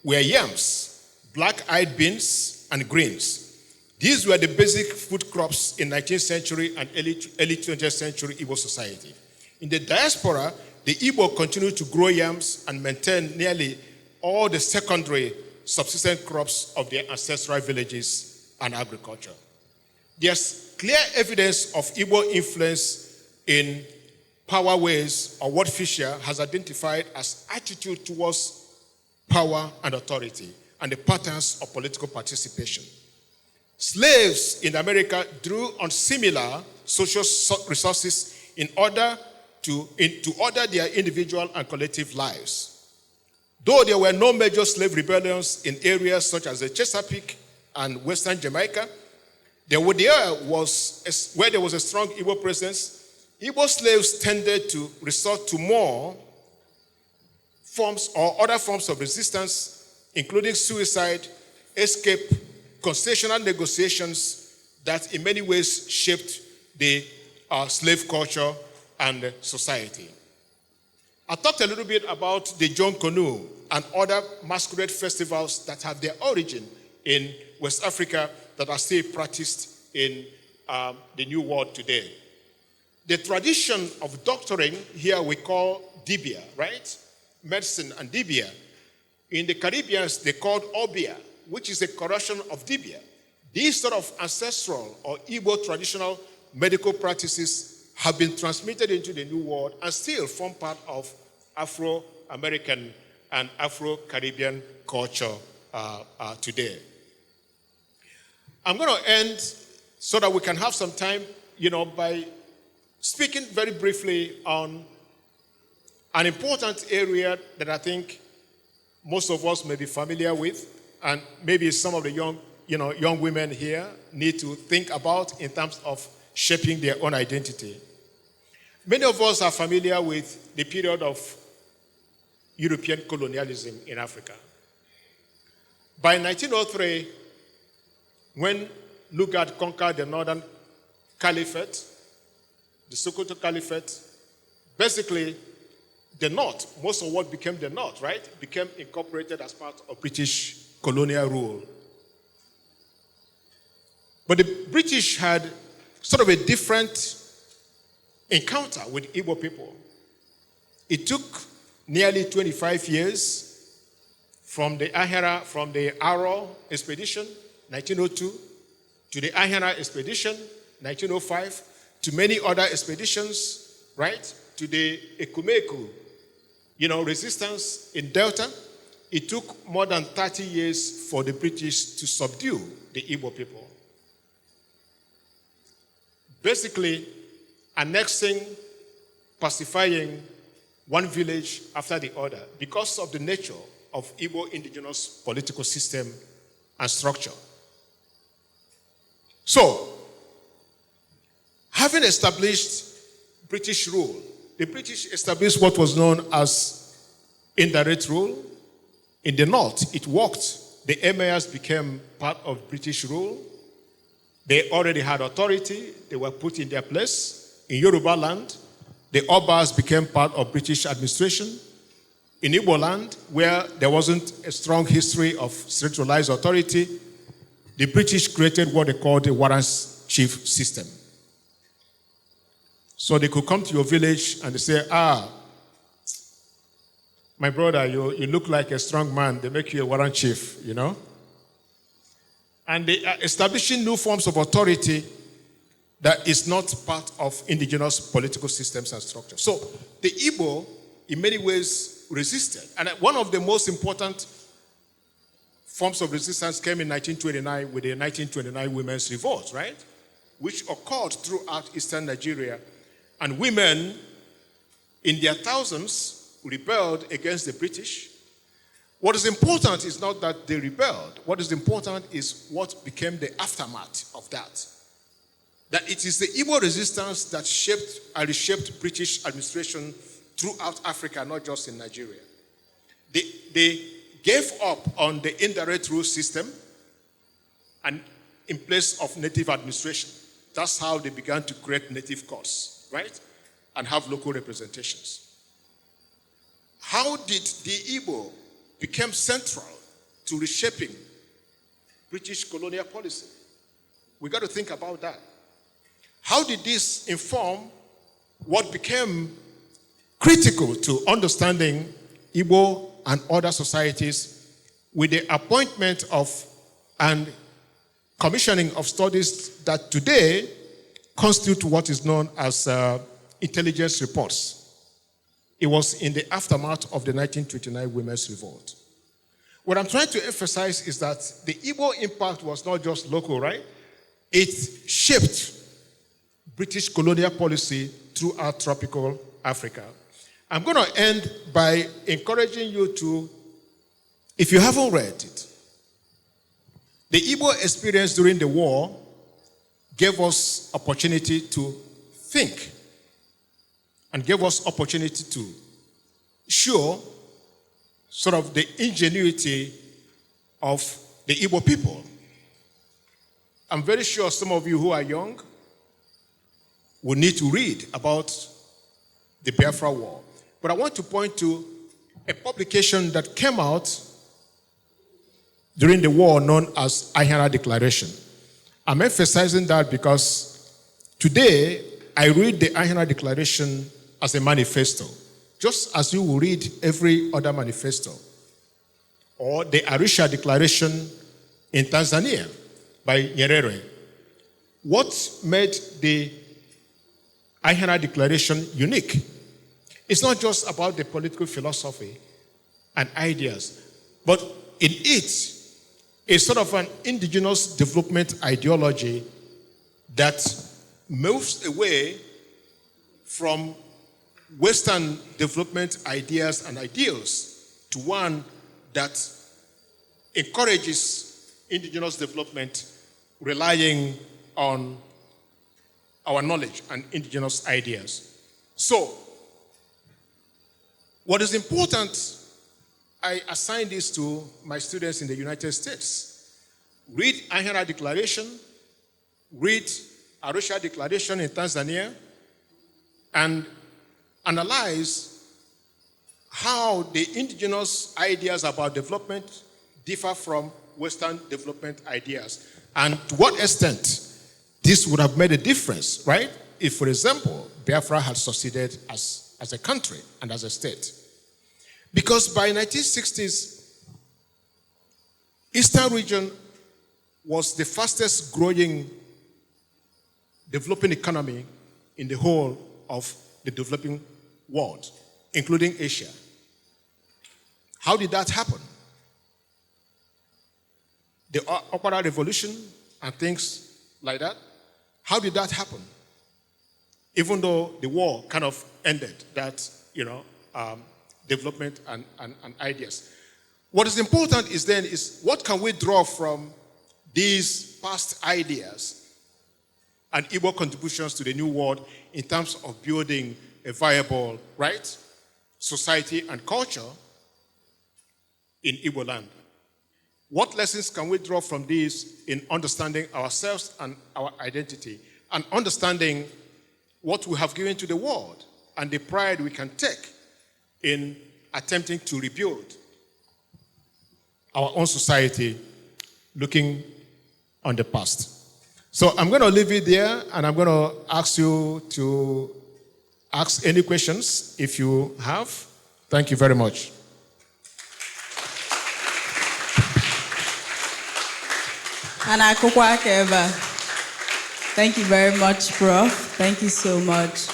were yams, black-eyed beans, and greens. These were the basic food crops in 19th century and early 20th century Igbo society. In the diaspora, the Igbo continued to grow yams and maintain nearly all the secondary subsistence crops of their ancestral villages and agriculture. There's clear evidence of Igbo influence in power ways, or what Fisher has identified as attitude towards power and authority, and the patterns of political participation. Slaves in America drew on similar social resources in order to order their individual and collective lives. Though there were no major slave rebellions in areas such as the Chesapeake and Western Jamaica, where there was a strong Igbo presence, Igbo slaves tended to resort to more forms or other forms of resistance, including suicide, escape, concessional negotiations that in many ways shaped the slave culture and society. I talked a little bit about the Jonkonu and other masquerade festivals that have their origin in West Africa that are still practiced in the New World today. The tradition of doctoring here we call dibia, right? Medicine and dibia. In the Caribbean, they called obia, which is a corruption of dibia. These sort of ancestral or Igbo traditional medical practices have been transmitted into the New World and still form part of Afro-American and Afro-Caribbean culture today. I'm going to end so that we can have some time, by speaking very briefly on an important area that I think most of us may be familiar with, and maybe some of the young women here need to think about in terms of shaping their own identity. Many of us are familiar with the period of European colonialism in Africa. By 1903, when Lugard conquered the Northern Caliphate, the Sokoto Caliphate, basically the North, most of what became the North, right, became incorporated as part of British colonial rule. But the British had sort of a different encounter with Igbo people. It took nearly 25 years from the Aro expedition, 1902, to the Ahara expedition, 1905, to many other expeditions, right, to the Ekumeku, resistance in Delta. It took more than 30 years for the British to subdue the Igbo people. Basically, annexing, pacifying one village after the other because of the nature of Igbo indigenous political system and structure. So, having established British rule, the British established what was known as indirect rule. In the North, it worked. The emirs became part of British rule. They already had authority. They were put in their place. In Yoruba land, the Obas became part of British administration. In Igbo land, where there wasn't a strong history of centralized authority, the British created what they called the warrant chief system. So they could come to your village and they say, my brother, you look like a strong man. They make you a warrant chief, And they are establishing new forms of authority that is not part of indigenous political systems and structures. So the Igbo, in many ways, resisted. And one of the most important forms of resistance came in 1929 with the 1929 Women's Revolt, right? Which occurred throughout eastern Nigeria. And women, in their thousands, rebelled against the British. What is important is not that they rebelled. What is important is what became the aftermath of that. That it is the Igbo resistance that shaped and reshaped British administration throughout Africa, not just in Nigeria. They gave up on the indirect rule system and in place of native administration. That's how they began to create native courts, right? And have local representations. How did the Igbo become central to reshaping British colonial policy? We got to think about that. How did this inform what became critical to understanding Igbo and other societies with the appointment of and commissioning of studies that today constitute what is known as intelligence reports? It was in the aftermath of the 1929 Women's Revolt. What I'm trying to emphasize is that the Igbo impact was not just local, right? It shaped British colonial policy throughout tropical Africa. I'm going to end by encouraging you to, if you haven't read it, the Igbo experience during the war gave us opportunity to think and gave us opportunity to show sort of the ingenuity of the Igbo people. I'm very sure some of you who are young will need to read about the Biafra War. But I want to point to a publication that came out during the war known as Ahara Declaration. I'm emphasizing that because today I read the Ahena Declaration as a manifesto, just as you will read every other manifesto, or the Arusha Declaration in Tanzania by Nyerere. What made the Ahena Declaration unique? It's not just about the political philosophy and ideas, but in it is sort of an indigenous development ideology that moves away from Western development ideas and ideals to one that encourages indigenous development relying on our knowledge and indigenous ideas. So, what is important, I assign this to my students in the United States. Read Ahena Declaration, read Arusha Declaration in Tanzania, and analyze how the indigenous ideas about development differ from Western development ideas, and to what extent this would have made a difference, right? If, for example, Biafra had succeeded as a country and as a state. Because by 1960s, Eastern region was the fastest growing developing economy in the whole of the developing world, including Asia. How did that happen? The Opera Revolution and things like that. How did that happen? Even though the war kind of ended that, development and ideas. What is important is what can we draw from these past ideas and Igbo contributions to the new world in terms of building a viable, right, society and culture in Igbo land? What lessons can we draw from these in understanding ourselves and our identity, and understanding what we have given to the world and the pride we can take in attempting to rebuild our own society looking on the past? So I'm going to leave it there, and I'm going to ask you to ask any questions if you have. Thank you very much. Thank you very much, Prof. Thank you so much.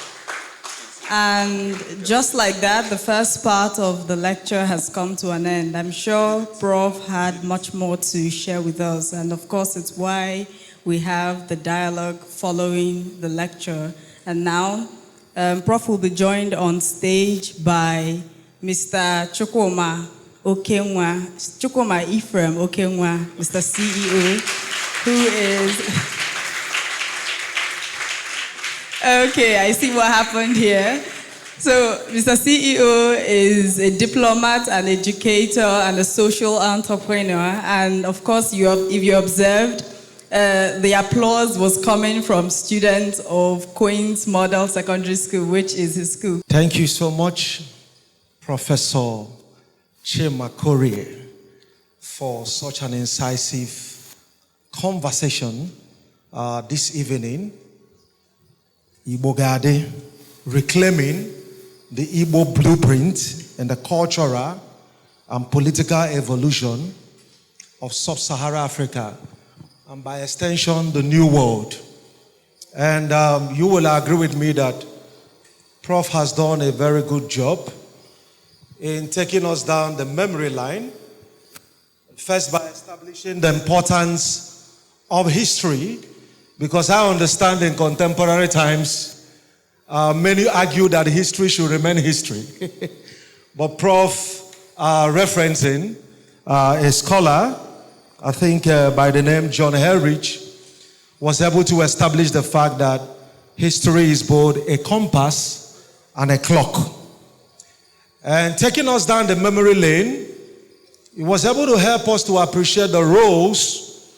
And just like that, the first part of the lecture has come to an end. I'm sure Prof had much more to share with us, and of course it's why we have the dialogue following the lecture. And now, Prof will be joined on stage by Mr. Chukwuma Ephraim Okenwa, Mr. CEO, who is... Okay, I see what happened here. So, Mr. CEO is a diplomat, an educator, and a social entrepreneur. And of course, if you observed, the applause was coming from students of Queen's Model Secondary School, which is his school. Thank you so much, Professor Chima Korieh, for such an incisive conversation this evening. Igbo Ga-ADị, reclaiming the Igbo blueprint and the cultural and political evolution of Sub-Saharan Africa, and by extension, the New World. And you will agree with me that Prof has done a very good job in taking us down the memory line, first by establishing the importance of history, because I understand in contemporary times, many argue that history should remain history. But Prof, referencing a scholar, I think by the name John Herridge, was able to establish the fact that history is both a compass and a clock. And taking us down the memory lane, he was able to help us to appreciate the roles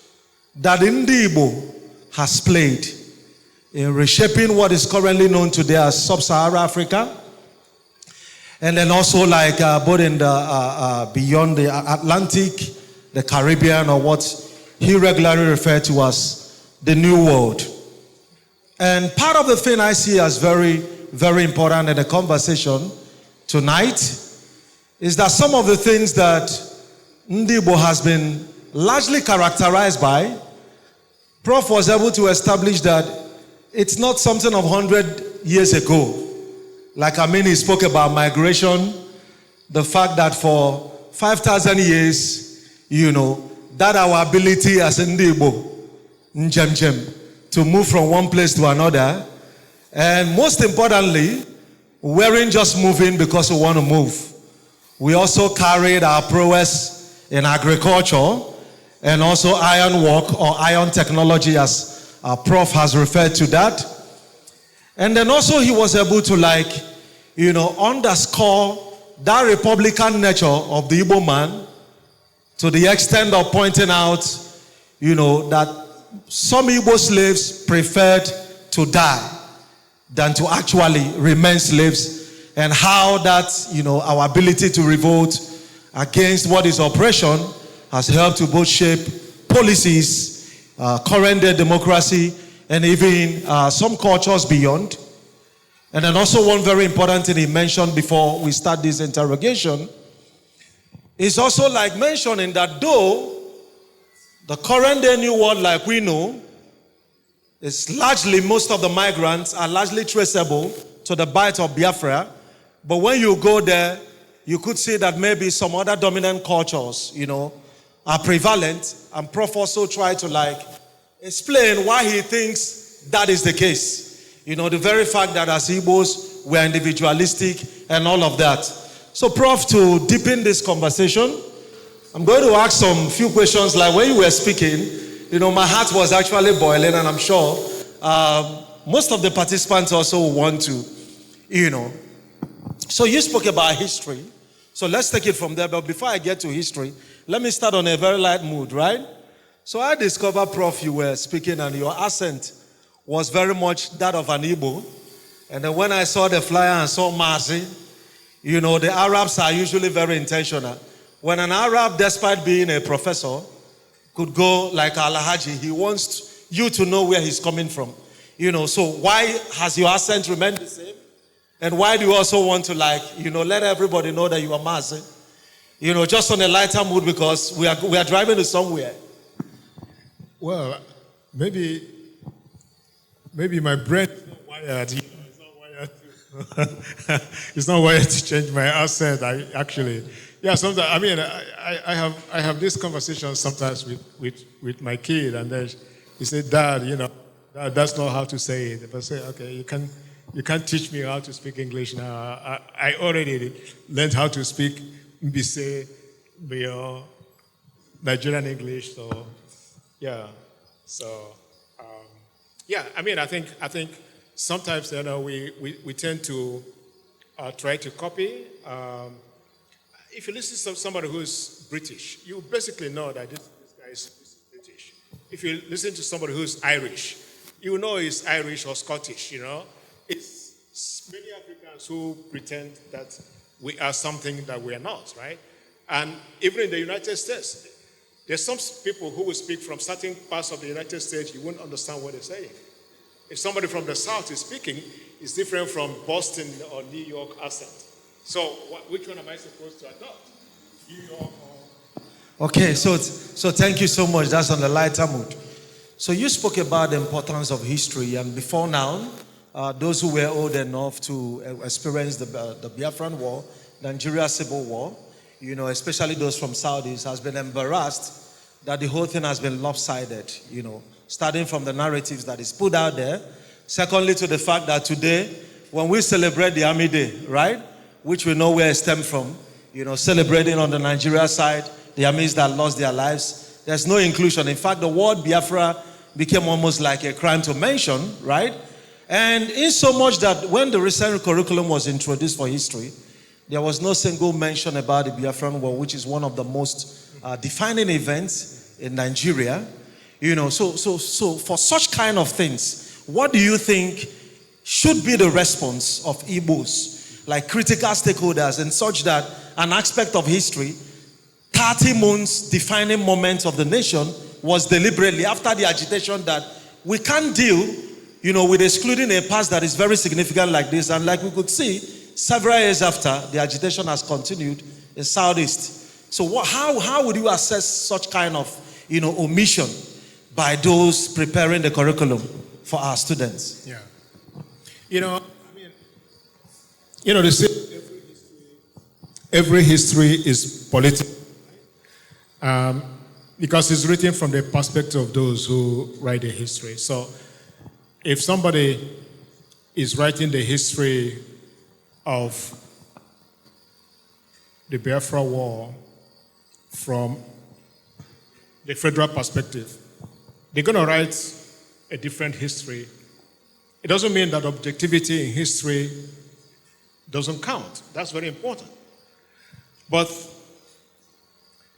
that Igbo has played in reshaping what is currently known today as Sub-Saharan Africa, and then also like both in the beyond the Atlantic, the Caribbean, or what he regularly referred to as the New World. And part of the thing I see as very, very important in the conversation tonight is that some of the things that Igbo has been largely characterized by, Prof was able to establish that it's not something of 100 years ago. Like he spoke about migration, the fact that for 5,000 years, that our ability as Igbo, to move from one place to another, and most importantly, we weren't just moving because we want to move. We also carried our prowess in agriculture and also iron work or iron technology, as our Prof has referred to that. And then also he was able to underscore that republican nature of the Igbo man to the extent of pointing out, that some Igbo slaves preferred to die than to actually remain slaves, and how that, our ability to revolt against what is oppression has helped to both shape policies, current day democracy, and even some cultures beyond. And then also one very important thing he mentioned before we start this interrogation is also mentioning that though the current day New World like we know is largely, most of the migrants are largely traceable to the Bight of Biafra, but when you go there, you could see that maybe some other dominant cultures, are prevalent, and Prof also tried to explain why he thinks that is the case. The very fact that as Igbos, we're individualistic and all of that. So Prof, to deepen this conversation, I'm going to ask some few questions. Like when you were speaking, my heart was actually boiling, and I'm sure most of the participants also want to, So you spoke about history. So let's take it from there. But before I get to history, let me start on a very light mood, right? So I discovered, Prof, you were speaking and your accent was very much that of an Igbo. And then when I saw the flyer and saw Marzi, the Arabs are usually very intentional. When an Arab, despite being a professor, could go like Al-Haji, he wants you to know where he's coming from. So why has your accent remained the same? And why do you also want to let everybody know that you are Marzi? Just on a lighter mood because we are driving to somewhere. Well, maybe my brain is not wired. It's not wired to change my accent. Sometimes I have this conversation sometimes with my kid, and then he said, "Dad, that's not how to say it." If I say, "Okay, you can't teach me how to speak English now. I already learned how to speak Mbise, Nigerian English." So, yeah. So. I think sometimes we tend to try to copy. If you listen to somebody who's British, you basically know that this guy is British. If you listen to somebody who's Irish, you know he's Irish or Scottish. It's many Africans who pretend that we are something that we are not, right? And even in the United States, there's some people who will speak from certain parts of the United States, you won't understand what they're saying. If somebody from the South is speaking, it's different from Boston or New York accent. So which one am I supposed to adopt? New York or... Okay, so thank you so much. That's on the lighter mood. So you spoke about the importance of history, and before now, those who were old enough to experience the Biafran War, Nigeria Civil War, especially those from Saudis, has been embarrassed that the whole thing has been lopsided, starting from the narratives that is put out there. Secondly, to the fact that today, when we celebrate the Army Day, right, which we know where it stemmed from, celebrating on the Nigeria side, the armies that lost their lives, there's no inclusion. In fact, the word Biafra became almost like a crime to mention, right? And in so much that when the recent curriculum was introduced for history, there was no single mention about the Biafran War, which is one of the most defining events in Nigeria. So for such kind of things, what do you think should be the response of Igbos, like critical stakeholders, and such that an aspect of history, 30 months defining moments of the nation, was deliberately, after the agitation that we can't deal, with excluding a past that is very significant like this. And like we could see, several years after, the agitation has continued in Southeast. So how would you assess such kind of, omission by those preparing the curriculum for our students? Yeah. They say every history is political, because it's written from the perspective of those who write the history. So if somebody is writing the history of the Biafra War from the federal perspective, they're going to write a different history. It doesn't mean that objectivity in history doesn't count. That's very important. But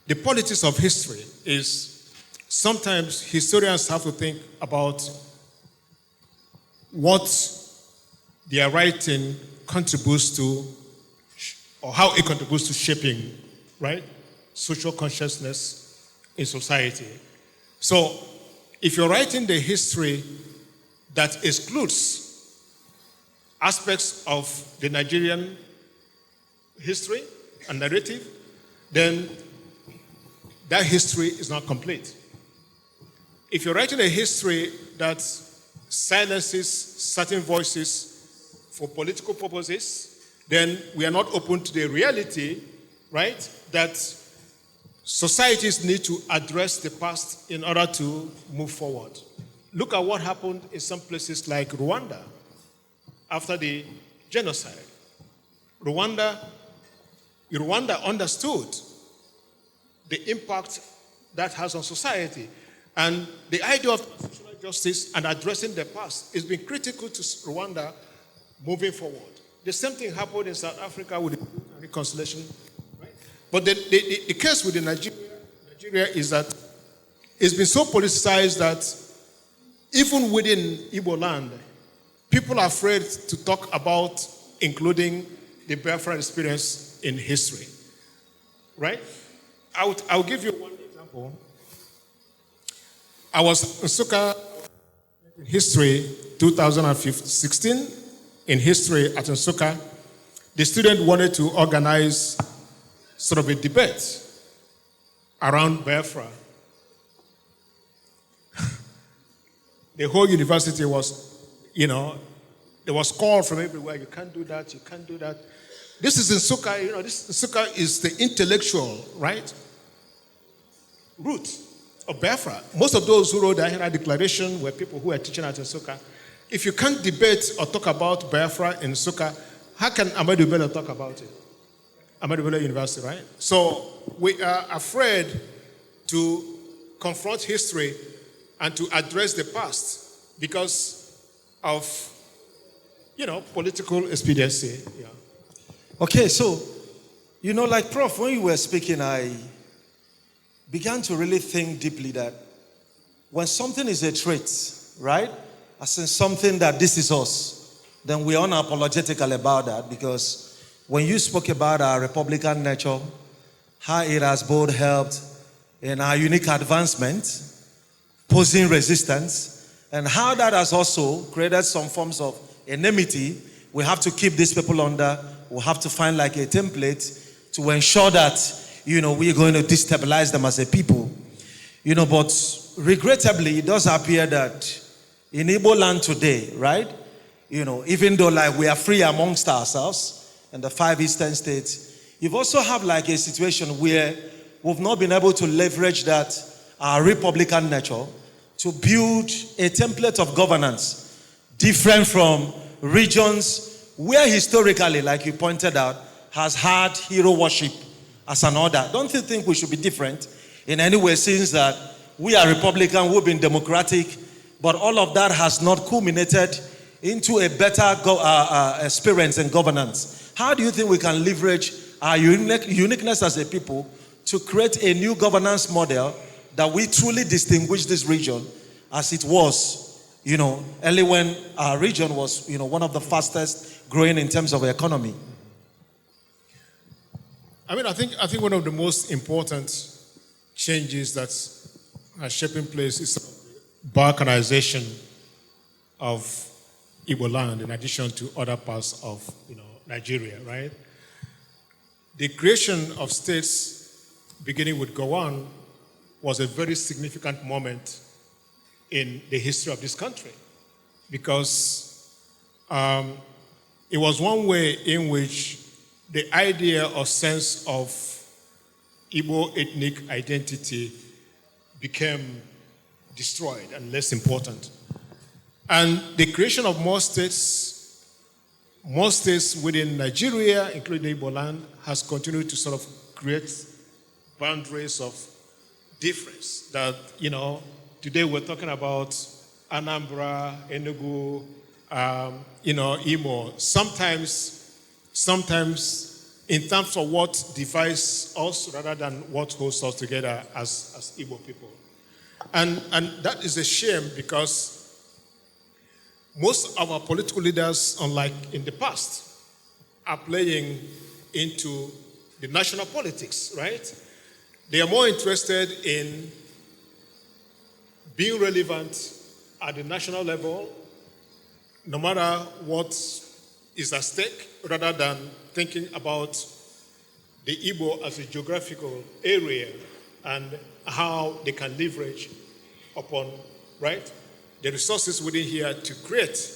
the politics of history is sometimes historians have to think about what their writing contributes to, or how it contributes to shaping, right, social consciousness in society. So if you're writing the history that excludes aspects of the Nigerian history and narrative, then that history is not complete. If you're writing a history that silences certain voices for political purposes, then we are not open to the reality, right, that societies need to address the past in order to move forward. Look at what happened in some places like Rwanda after the genocide. Rwanda understood the impact that has on society. And the idea of transitional justice and addressing the past has been critical to Rwanda moving forward. The same thing happened in South Africa with the reconciliation. Right? But the case with Nigeria is that it's been so politicized that even within Igbo land, people are afraid to talk about including the Biafran experience in history. Right? I'll give you one example. I was in Nsukka in history 2016 in history at Nsukka. The student wanted to organize sort of a debate around Biafra. The whole university was, there was call from everywhere. You can't do that. You can't do that. This is in Nsukka. Nsukka is the intellectual, right, root of Biafra. Most of those who wrote the Ahira Declaration were people who were teaching at Nsukka. If you can't debate or talk about Biafra in Nsukka, how can Ahmadu Bello talk about it? Ahmadu Bello University, right? So we are afraid to confront history and to address the past because of, political expediency. Yeah. Okay, so, like Prof, when you were speaking, I began to really think deeply that when something is a trait, right, as in something that this is us, then we're unapologetical about that, because when you spoke about our Republican nature, how it has both helped in our unique advancement, posing resistance, and how that has also created some forms of enmity, we have to keep these people under. We'll have to find like a template to ensure that, we're going to destabilize them as a people. But regrettably, it does appear that in Igbo land today, right, even though like we are free amongst ourselves in the 5 eastern states, you've also have like a situation where we've not been able to leverage that our Republican nature to build a template of governance different from regions where historically, like you pointed out, has had hero worship as an order. Don't you think we should be different in any way, since that we are Republican, we've been democratic, but all of that has not culminated into a better experience in governance? How do you think we can leverage our uniqueness as a people to create a new governance model that we truly distinguish this region as it was, early when our region was, one of the fastest growing in terms of economy? I think one of the most important changes that are shaping place is balkanization of Igbo land in addition to other parts of Nigeria, right? The creation of states, beginning with Gowon, was a very significant moment in the history of this country because it was one way in which the idea or sense of Igbo ethnic identity became destroyed and less important. And the creation of more states within Nigeria, including Igbo land, has continued to sort of create boundaries of difference that, today we're talking about Anambra, Enugu, Imo. Sometimes in terms of what divides us rather than what holds us together as Igbo people. And that is a shame because most of our political leaders, unlike in the past, are playing into the national politics, right? They are more interested in being relevant at the national level, no matter what is at stake, rather than thinking about the Igbo as a geographical area and how they can leverage upon, right, the resources within here to create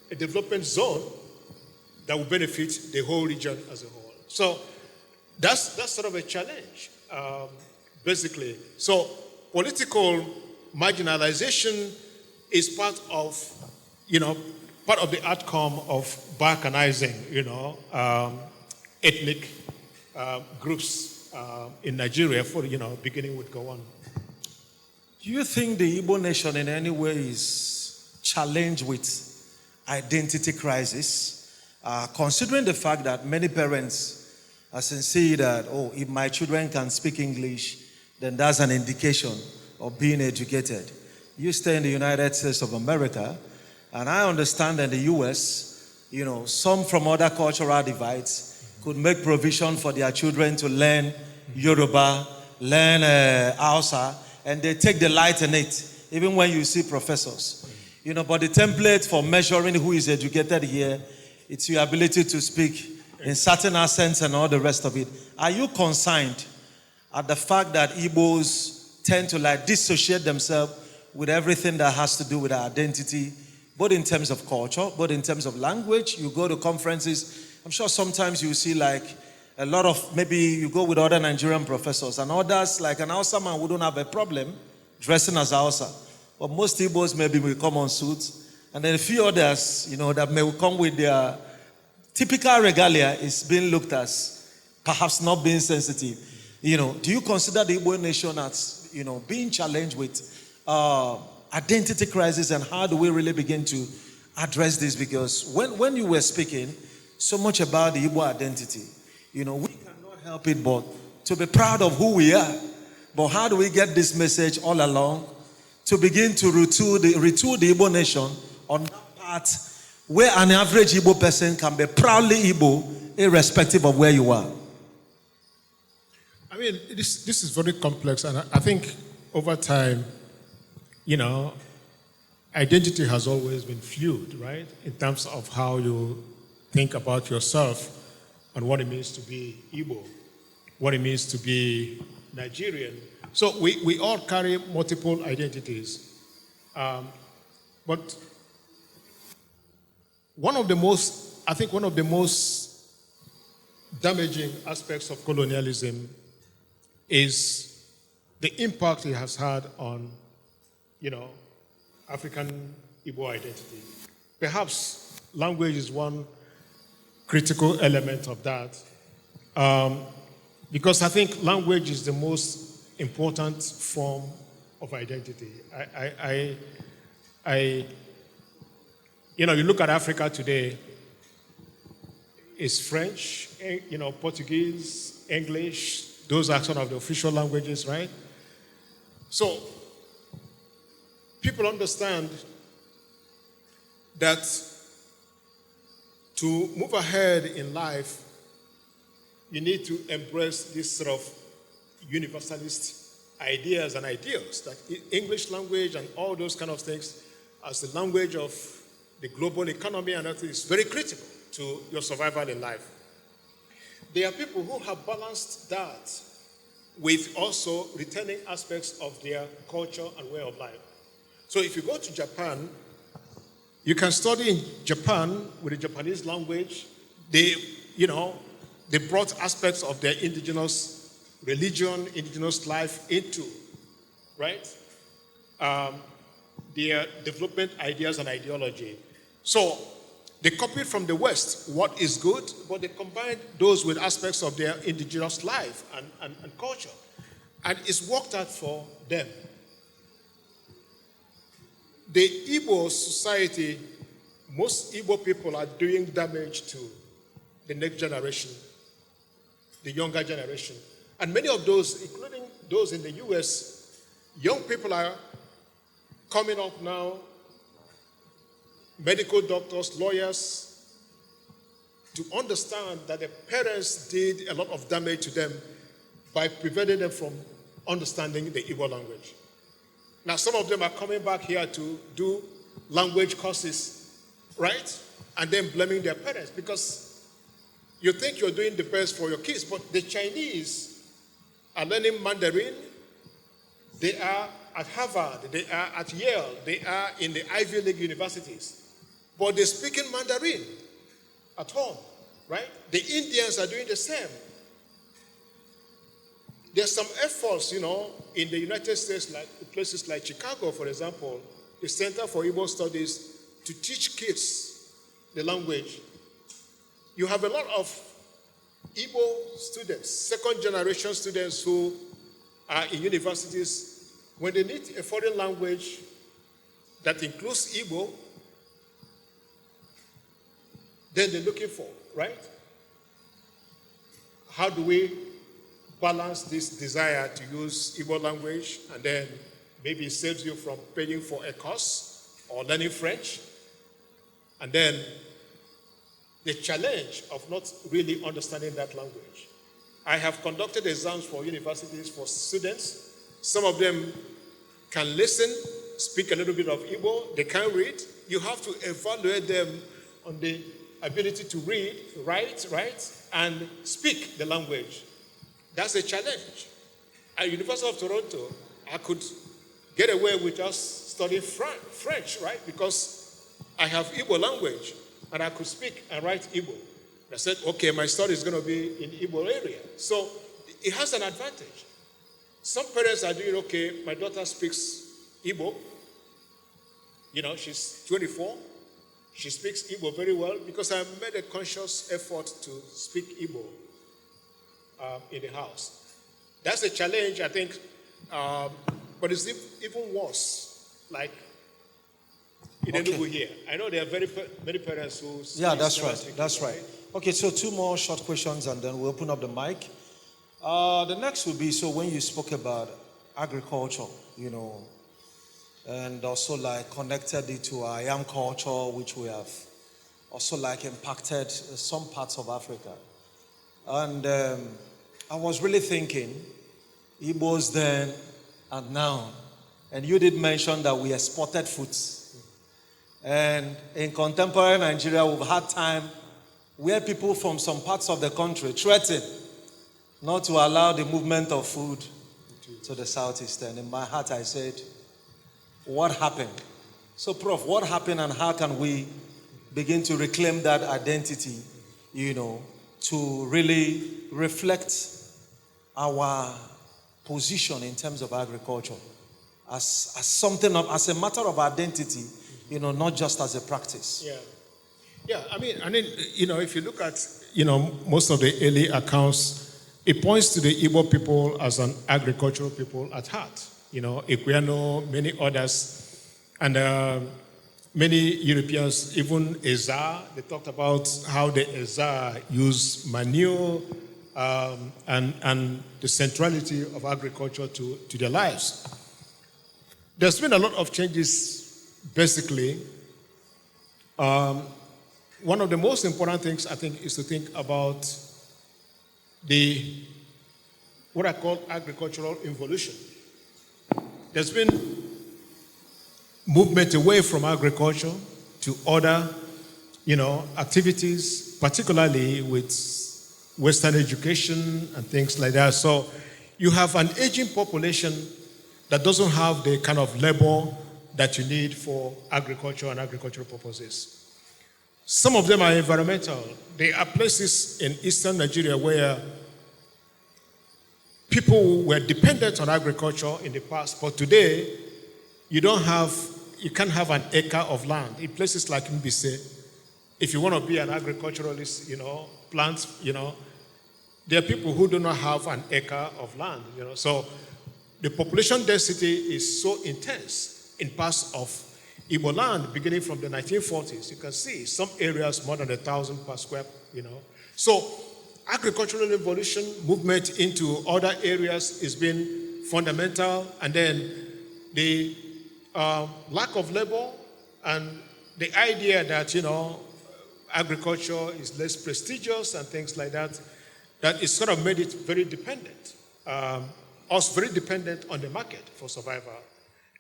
a development zone that will benefit the whole region as a whole. So that's sort of a challenge, basically. So political marginalization is part of the outcome of balkanizing, ethnic groups in Nigeria, beginning with Gowon. Do you think the Igbo nation in any way is challenged with identity crisis? Considering the fact that many parents are sincere that, if my children can speak English, then that's an indication of being educated. You stay in the United States of America, and I understand in the US, some from other cultural divides could make provision for their children to learn Yoruba, learn Hausa, and they take delight in it, even when you see professors. But the template for measuring who is educated here, it's your ability to speak in certain accents and all the rest of it. Are you concerned at the fact that Igbos tend to dissociate themselves with everything that has to do with our identity, both in terms of culture, both in terms of language? You go to conferences, I'm sure sometimes you see a lot of, maybe you go with other Nigerian professors and others, like an Hausa man wouldn't have a problem dressing as Hausa. But most Igbos maybe will come on suits. And then a few others, that may come with their typical regalia is being looked as perhaps not being sensitive. Do you consider the Igbo nation as, being challenged with identity crisis, and how do we really begin to address this? Because when you were speaking so much about the Igbo identity, we cannot help it but to be proud of who we are. But how do we get this message all along to begin to retool the Igbo nation on that part where an average Igbo person can be proudly Igbo, irrespective of where you are? I mean, this is very complex, and I think over time, identity has always been fluid, right? In terms of how you think about yourself and what it means to be Igbo, what it means to be Nigerian. So we all carry multiple identities. But one of the most damaging aspects of colonialism is the impact it has had on, African Igbo identity. Perhaps language is one critical element of that. Because I think language is the most important form of identity. You look at Africa today, it's French, Portuguese, English. Those are some of the official languages, right? So people understand that to move ahead in life, you need to embrace this sort of universalist ideas and ideals, that English language and all those kind of things as the language of the global economy and everything is very critical to your survival in life. There are people who have balanced that with also retaining aspects of their culture and way of life. So if you go to Japan, you can study in Japan with the Japanese language. They brought aspects of their indigenous religion, indigenous life into, right? Their development ideas and ideology. So they copied from the West what is good, but they combined those with aspects of their indigenous life and culture. And it's worked out for them. The Igbo society, most Igbo people are doing damage to the next generation, the younger generation. And many of those, including those in the US, young people are coming up now, medical doctors, lawyers, to understand that the parents did a lot of damage to them by preventing them from understanding the Igbo language. Now, some of them are coming back here to do language courses, right? And then blaming their parents because you think you're doing the best for your kids, but the Chinese are learning Mandarin. They are at Harvard, they are at Yale, they are in the Ivy League universities, but they're speaking Mandarin at home, right? The Indians are doing the same. There's some efforts, in the United States, like places like Chicago, for example, the Center for Igbo Studies, to teach kids the language. You have a lot of Igbo students, second-generation students who are in universities. When they need a foreign language that includes Igbo, then they're looking for, right? How do we balance this desire to use Igbo language, and then maybe it saves you from paying for a course or learning French, and then the challenge of not really understanding that language. I have conducted exams for universities for students. Some of them can listen, speak a little bit of Igbo, they can read. You have to evaluate them on the ability to read, write, and speak the language. That's a challenge. At University of Toronto, I could get away with just studying French, right? Because I have Igbo language, and I could speak and write Igbo. I said, okay, my study is going to be in Igbo area. So it has an advantage. Some parents are doing, okay, my daughter speaks Igbo. She's 24. She speaks Igbo very well because I made a conscious effort to speak Igbo in the house. That's a challenge, I think, but it's even worse, like in Enugu here. I know there are many parents who... Yeah, that's right. Okay, so 2 more short questions and then we'll open up the mic. The next will be, so when you spoke about agriculture, and also like connected it to our yam culture, which we have also like impacted some parts of Africa. And I was really thinking, Igbos then and now, and you did mention that we exported foods. And in contemporary Nigeria, we've had time where people from some parts of the country threaten not to allow the movement of food to the southeast. And in my heart, I said, what happened? So, Prof, what happened and how can we begin to reclaim that identity, to really reflect our position in terms of agriculture as something as a matter of identity, not just as a practice. Yeah. I mean, if you look at most of the early accounts, it points to the Igbo people as an agricultural people at heart. Equiano, many others, and many Europeans, even Eza, they talked about how the Eza use manure and the centrality of agriculture to their lives. There's been a lot of changes, basically. One of the most important things, I think, is to think about what I call agricultural evolution. there's been movement away from agriculture to other, activities, particularly with Western education and things like that. So you have an aging population that doesn't have the kind of labor that you need for agriculture and agricultural purposes. Some of them are environmental. There are places in eastern Nigeria where people were dependent on agriculture in the past, but today you can't have an acre of land. In places like Mbise, if you want to be an agriculturalist, plant, there are people who do not have an acre of land, So the population density is so intense in parts of Igbo land beginning from the 1940s. You can see some areas more than 1,000 per square, So agricultural evolution movement into other areas has been fundamental, and then the lack of labor and the idea that, agriculture is less prestigious and things like that, that is sort of made it very dependent, us very dependent on the market for survival.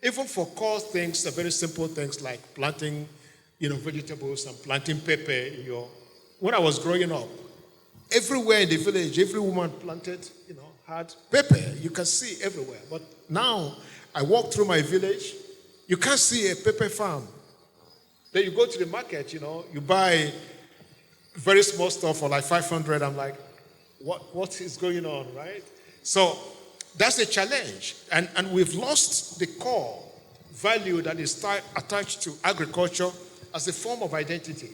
Even for core things, very simple things like planting, vegetables and planting pepper. When I was growing up, everywhere in the village, every woman planted, had pepper. You can see everywhere. But now, I walk through my village, you can't see a pepper farm. Then you go to the market, you buy very small stuff for like 500. I'm like, what is going on, right? So that's a challenge. And we've lost the core value that is attached to agriculture as a form of identity,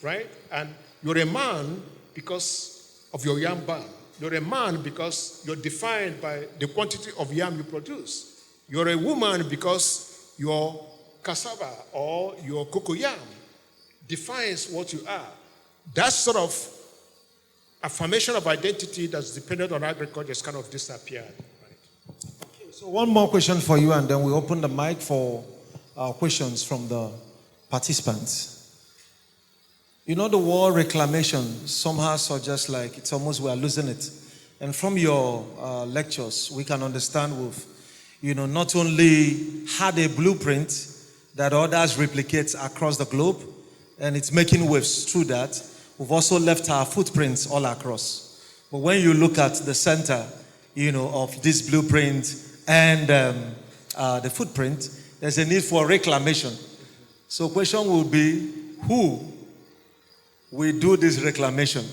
right? And you're a man because of your yam barn. You're a man because you're defined by the quantity of yam you produce. You're a woman because your cassava or your cocoyam defines what you are. That sort of affirmation of identity that's dependent on agriculture has kind of disappeared. Right? Okay, so one more question for you, and then we open the mic for questions from the participants. The word reclamation somehow suggests like it's almost we are losing it. And from your lectures, we can understand we've, not only had a blueprint that others replicate across the globe, and it's making waves through that. We've also left our footprints all across. But when you look at the center, of this blueprint and the footprint, there's a need for reclamation. So question will be, who will do this reclamation?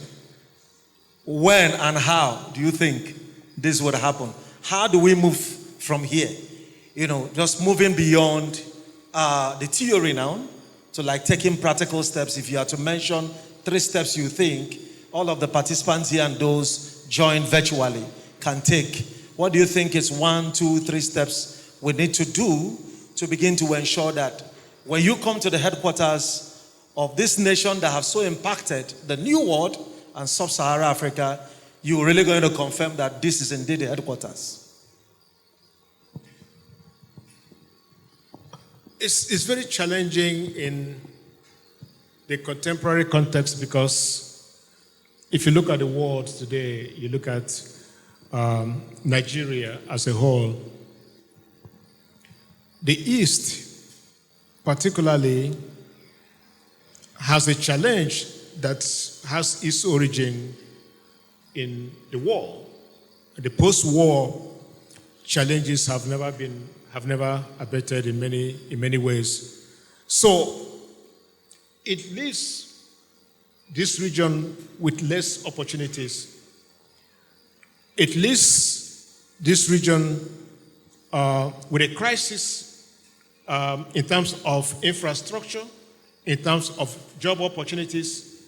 When and how do you think this would happen? How do we move from here? Just moving beyond the theory now to like taking practical steps. If you are to mention 3 steps you think all of the participants here and those joined virtually can take, what do you think is 1, 2, 3 steps we need to do to begin to ensure that when you come to the headquarters of this nation that have so impacted the new world and Sub-Saharan Africa, you're really going to confirm that this is indeed the headquarters? It's very challenging in the contemporary context because if you look at the world today, you look at Nigeria as a whole, the East particularly has a challenge that has its origin in the war. The post-war challenges have never abated in many ways. So it leaves this region with less opportunities. It leaves this region with a crisis in terms of infrastructure, in terms of job opportunities.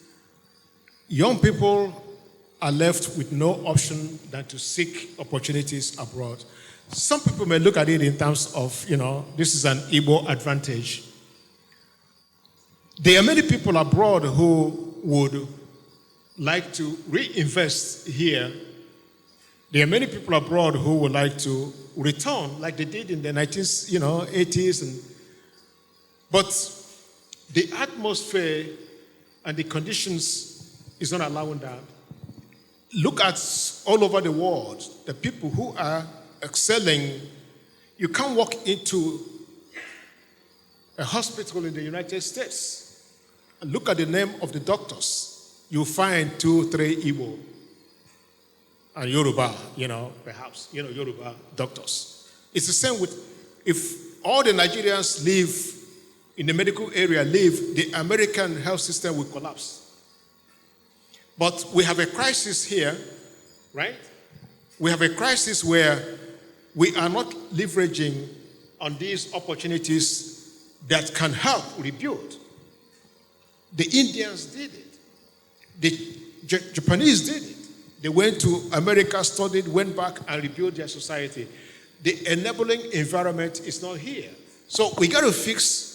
Young people are left with no option than to seek opportunities abroad. Some people may look at it in terms of, this is an Igbo advantage. There are many people abroad who would like to reinvest here. There are many people abroad who would like to return like they did in the 80s. But the atmosphere and the conditions is not allowing that. Look at all over the world, the people who are excelling You can't walk into a hospital in the United States and look at the name of the doctors. You'll find 2, 3 Igbo and Yoruba, perhaps, Yoruba doctors. It's the same with, if all the Nigerians live in the medical area, the American health system will collapse. But we have a crisis here, right? We have a crisis where we are not leveraging on these opportunities that can help rebuild. The Indians did it. The Japanese did it. They went to America, studied, went back and rebuilt their society. The enabling environment is not here. So we got to fix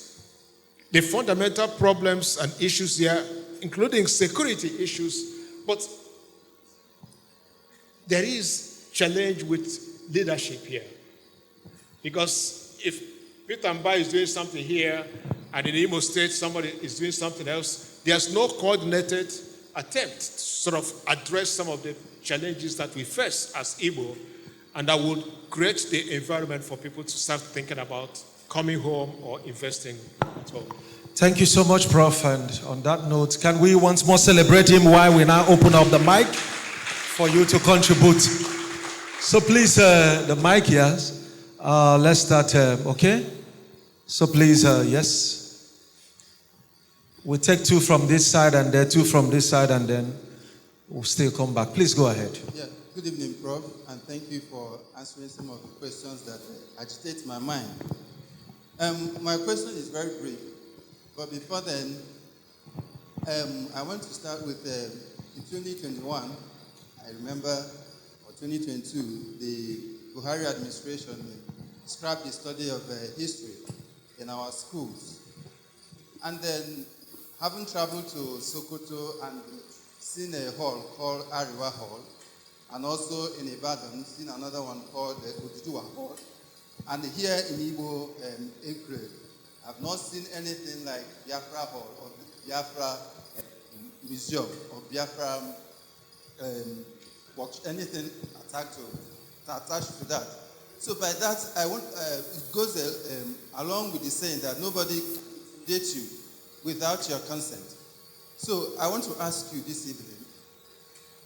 the fundamental problems and issues here, including security issues. But there is challenge with leadership here. Because if Peter Mba is doing something here, and in Imo State somebody is doing something else, there's no coordinated attempt to sort of address some of the challenges that we face as Igbo, and that would create the environment for people to start thinking about coming home or investing at home. Thank you so much, Prof. And on that note, can we once more celebrate him while we now open up the mic for you to contribute? So please, the mic, yes. Let's start, okay? So please, yes. We'll take 2 from this side and then 2 from this side, and then we'll still come back. Please go ahead. Yeah, good evening, Prof. And thank you for answering some of the questions that agitate my mind. My question is very brief. But before then, I want to start with in 2021, I remember, or 2022, the Buhari administration scrapped the study of history in our schools. And then, having traveled to Sokoto and seen a hall called Ariwa Hall, and also in Ibadan, seen another one called the Oduduwa Hall, and here in Igbo Enclave, I've not seen anything like Biafra Hall or Biafra Museum or Biafra anything attached to that. So by that, I want it goes along with the saying that nobody dates you without your consent. So I want to ask you this evening: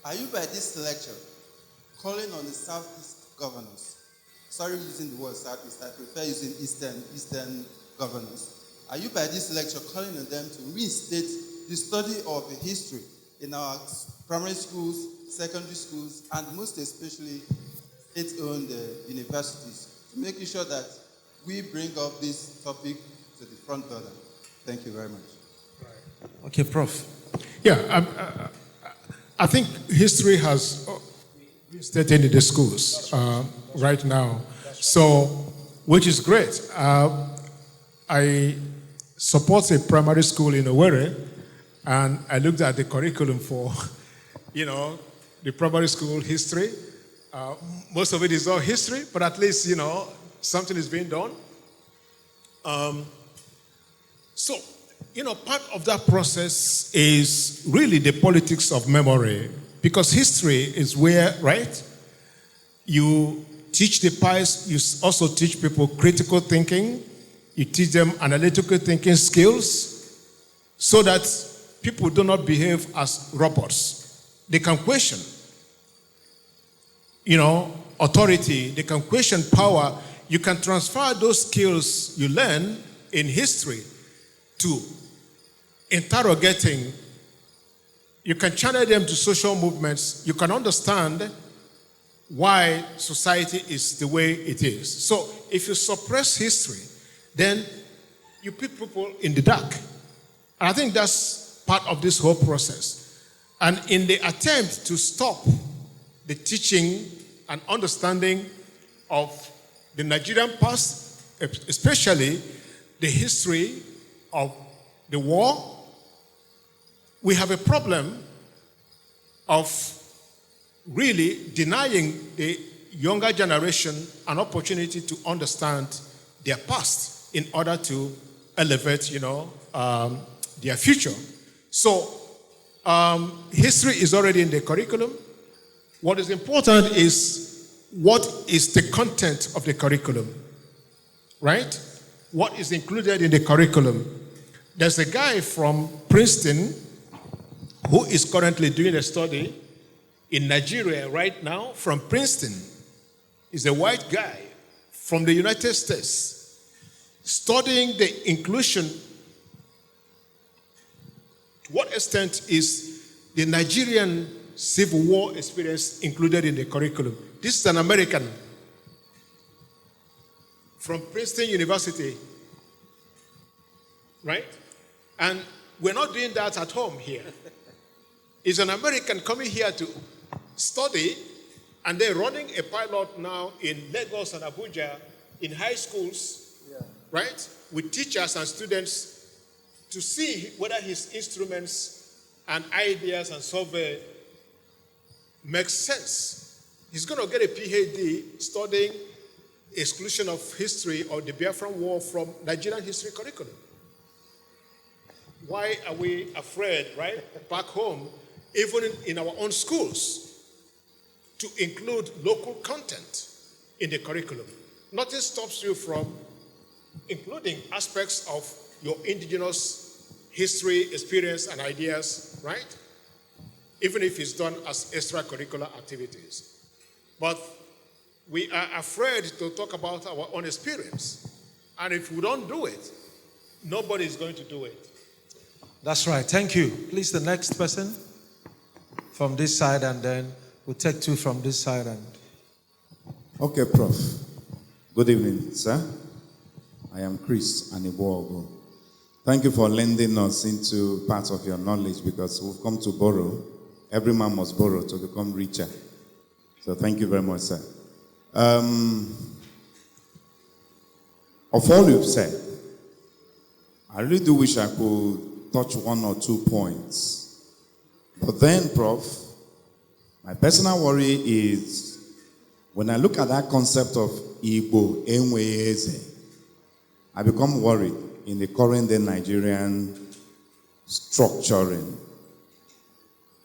are you by this lecture calling on the Southeast governors? Sorry using the word Southeast, I prefer using Eastern governors. Are you by this lecture calling on them to reinstate the study of the history in our primary schools, secondary schools, and most especially state-owned universities, to making sure that we bring up this topic to the front burner? Thank you very much. Okay, Prof. Yeah, I think history has been studied in the schools right now, so, which is great. I support a primary school in Owerri, and I looked at the curriculum for, the primary school history. Most of it is all history, but at least, something is being done. So, part of that process is really the politics of memory, because history is where, right, you teach the past, you also teach people critical thinking, you teach them analytical thinking skills, so that people do not behave as robots. They can question, authority, they can question power. You can transfer those skills you learn in history to interrogating. You can channel them to social movements. You can understand why society is the way it is. So if you suppress history, then you put people in the dark. And I think that's part of this whole process. And in the attempt to stop the teaching and understanding of the Nigerian past, especially the history of the war, we have a problem of really denying the younger generation an opportunity to understand their past in order to elevate, their future. So history is already in the curriculum. What is important is what is the content of the curriculum. right? What is included in the curriculum? There's a guy from Princeton who is currently doing a study in Nigeria right now from Princeton. He's a white guy from the United States studying the inclusion. To what extent is the Nigerian Civil War experience included in the curriculum? This is an American from Princeton University, right? And we're not doing that at home here. It's an American coming here to study, and they're running a pilot now in Lagos and Abuja in high schools, right? With teachers and students to see whether his instruments and ideas and survey make sense. He's going to get a PhD studying exclusion of history or the Biafran War from Nigerian history curriculum. Why are we afraid, right, back home, even in our own schools, to include local content in the curriculum? Nothing stops you from including aspects of your indigenous history, experience, and ideas, right? Even if it's done as extracurricular activities. But we are afraid to talk about our own experience. And if we don't do it, nobody is going to do it. That's right. Thank you. Please, the next person from this side, and then we'll take two from this side. And Okay, Prof. Good evening, sir. I am Chris Anibuogo. Thank you for lending us into part of your knowledge, because we've come to borrow. Every man must borrow to become richer. So thank you very much, sir. Of all you've said, I really do wish I could touch one or 2 points. But then, Prof, my personal worry is when I look at that concept of Igbo Enweze, I become worried in the current day Nigerian structuring.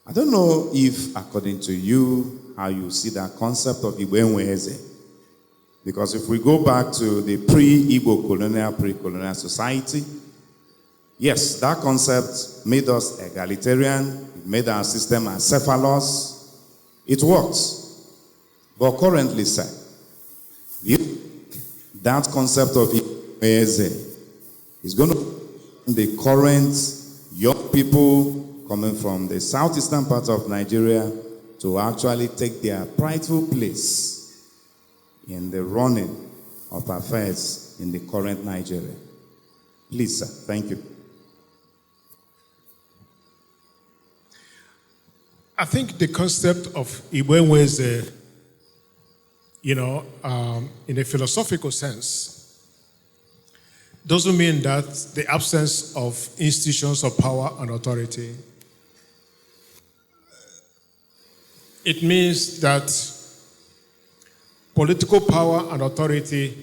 I don't know if, according to you, how you see that concept of Igbo Enweze. Because if we go back to the pre-Igbo colonial, pre-colonial society, yes, that concept made us egalitarian, it made our system acephalous, it works. But currently, sir, that concept of Igbo Enweze is going to the current young people coming from the southeastern part of Nigeria to actually take their rightful place in the running of affairs in the current Nigeria. Please, sir. Thank you. I think the concept of Igbo Enweze, in a philosophical sense, doesn't mean that the absence of institutions of power and authority. It means that political power and authority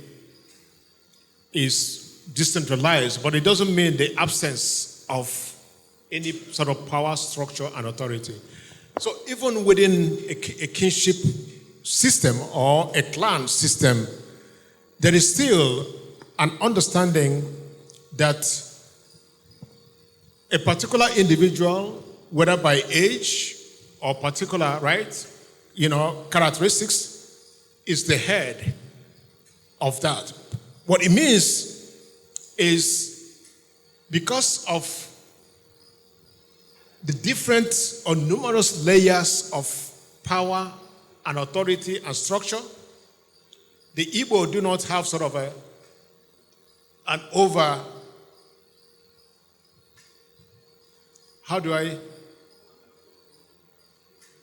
is decentralized, but it doesn't mean the absence of any sort of power structure and authority. So even within a kinship system or a clan system, there is still an understanding that a particular individual, whether by age or particular, characteristics, is the head of that. What it means is because of the different or numerous layers of power and authority and structure, the Igbo do not have sort of an over,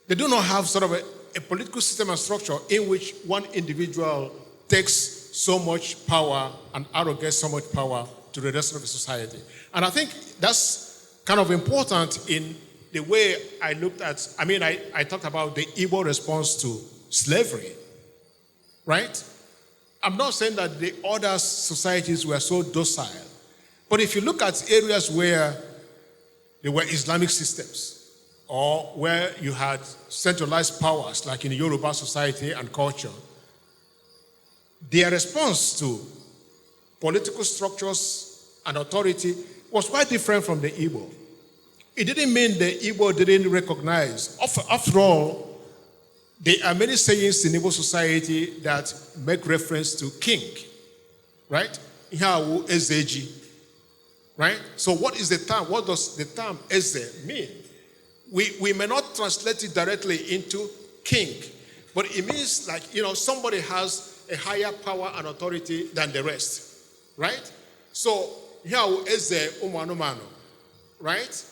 they do not have sort of a political system and structure in which one individual takes so much power and arrogates so much power to the rest of the society. And I think that's kind of important in the way I looked at, I talked about the Igbo response to slavery, right? I'm not saying that the other societies were so docile, but if you look at areas where there were Islamic systems, or where you had centralized powers, like in the Yoruba society and culture, their response to political structures and authority was quite different from the Igbo. It didn't mean the Igbo didn't recognize. After all, there are many sayings in Igbo society that make reference to king, right? Ihawu Ezeji, right? So what is the term? What does the term Eze mean? We may not translate it directly into king, but it means like, somebody has a higher power and authority than the rest, right? So, Ihawu Eze Umanumano, right?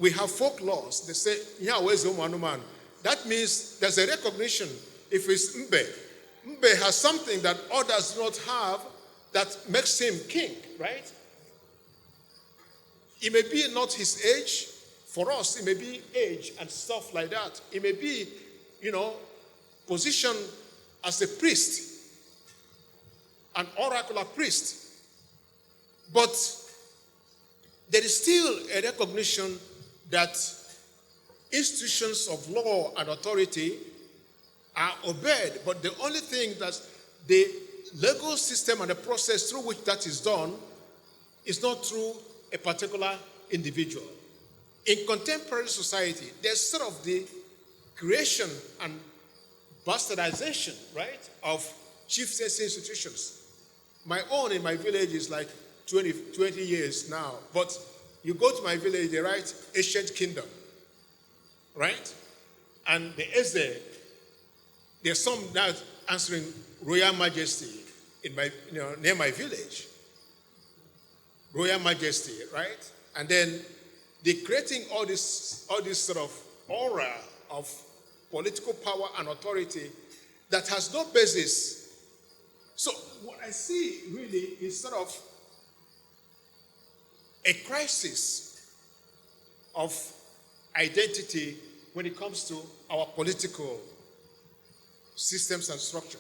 We have folk laws. They say, Ihawu Eze Umanumano. That means there's a recognition. If it's Mbe, Mbe has something that others do not have that makes him king, right? It may be not his age. For us, it may be age and stuff like that. It may be, position as a priest, an oracular priest. But there is still a recognition that institutions of law and authority are obeyed, but the only thing that the legal system and the process through which that is done is not through a particular individual. In contemporary society, there's sort of the creation and bastardization, right, of chieftaincy institutions. My own in my village is like 20 years now, but you go to my village, they write ancient kingdom, right? And the Eze, there's some now answering Royal Majesty in my, near my village. Royal Majesty, right? And then they're creating all this sort of aura of political power and authority that has no basis. So what I see really is sort of a crisis of identity when it comes to our political systems and structure.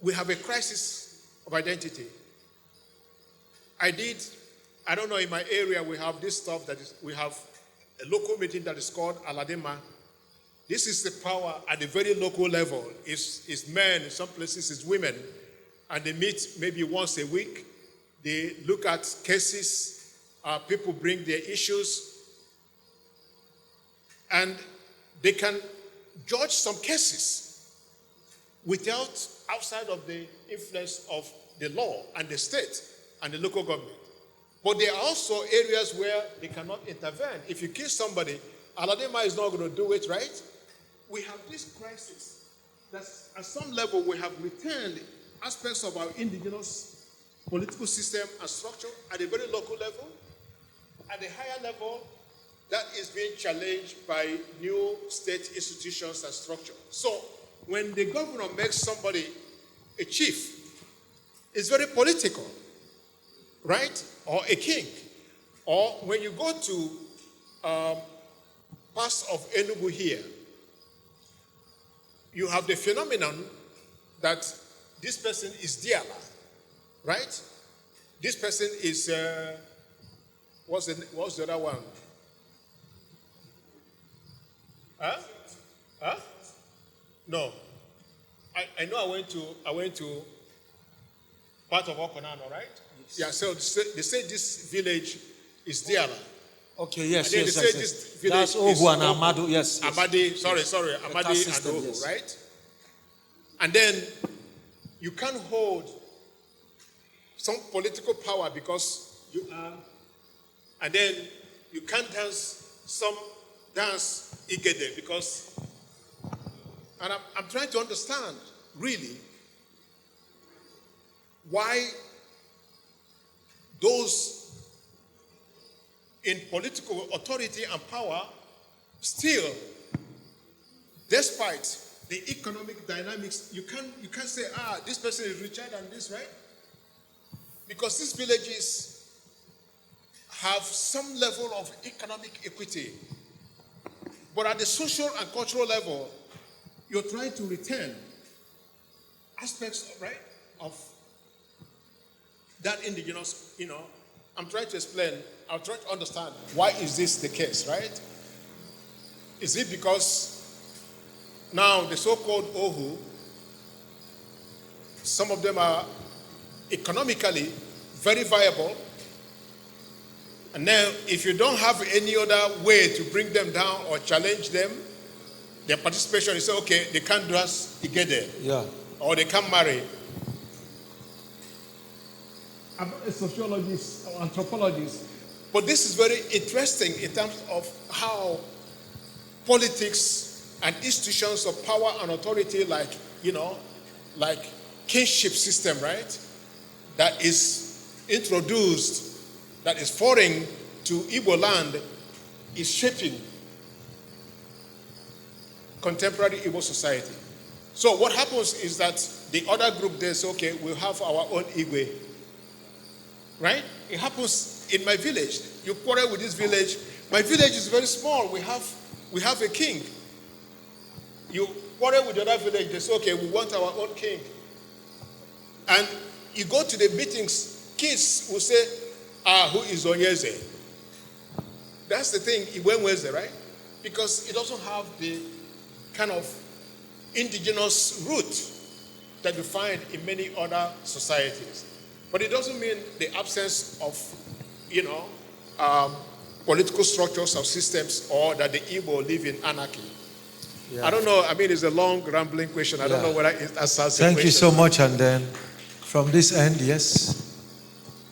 We have a crisis of identity. I don't know, in my area we have this stuff we have a local meeting that is called Aladema. This is the power at the very local level. It's men, in some places it's women, and they meet maybe once a week. They look at cases, people bring their issues, and they can judge some cases outside of the influence of the law and the state and the local government. But there are also areas where they cannot intervene. If you kill somebody, Aladema is not going to do it, right? We have this crisis that at some level we have returned aspects of our indigenous political system and structure at a very local level. At a higher level, that is being challenged by new state institutions and structure. So when the governor makes somebody a chief, it's very political, right? Or a king. Or when you go to parts of Enugu here, you have the phenomenon that this person is Diala, right? This person is, what's the other one? Huh? No. I know I went to part of Okonano, right? Yeah, so they say this village is Diala. Okay, yes, And then yes, they say yes. this Yes. village That's is Ohu and Ohu. Amadu, yes. Amadi, sorry, Amadi system, and Ohu, yes. right? And then you can't hold some political power because you are, and then you can't dance Igede because, and I'm trying to understand really why those in political authority and power still, despite the economic dynamics, you can't say, this person is richer than this, right? Because these villages have some level of economic equity. But at the social and cultural level, you're trying to retain aspects, right, of that indigenous, I'm trying to explain, I'm trying to understand why is this the case, right? Is it because now the so-called Ohu, some of them are economically very viable. And now, if you don't have any other way to bring them down or challenge them, their participation is okay, they can't do us together. Yeah. Or they can't marry. I'm not a sociologist or anthropologist. But this is very interesting in terms of how politics and institutions of power and authority like kinship system, right? That is introduced, that is foreign to Igbo land, is shaping contemporary Igbo society. So what happens is that the other group there says, okay, we'll have our own Igwe. Right? It happens in my village. You quarrel with this village. My village is very small. We have a king. You quarrel with the other village. They say, okay, we want our own king. And you go to the meetings, kids will say, who is Onyeze? That's the thing, Iwenweze, right? Because it doesn't have the kind of indigenous root that you find in many other societies. But it doesn't mean the absence of, political structures or systems, or that the Igbo live in anarchy. Yeah. I don't know. I mean, it's a long, rambling question. I don't know whether it answers the question. Thank you so much. And then from this end, yes.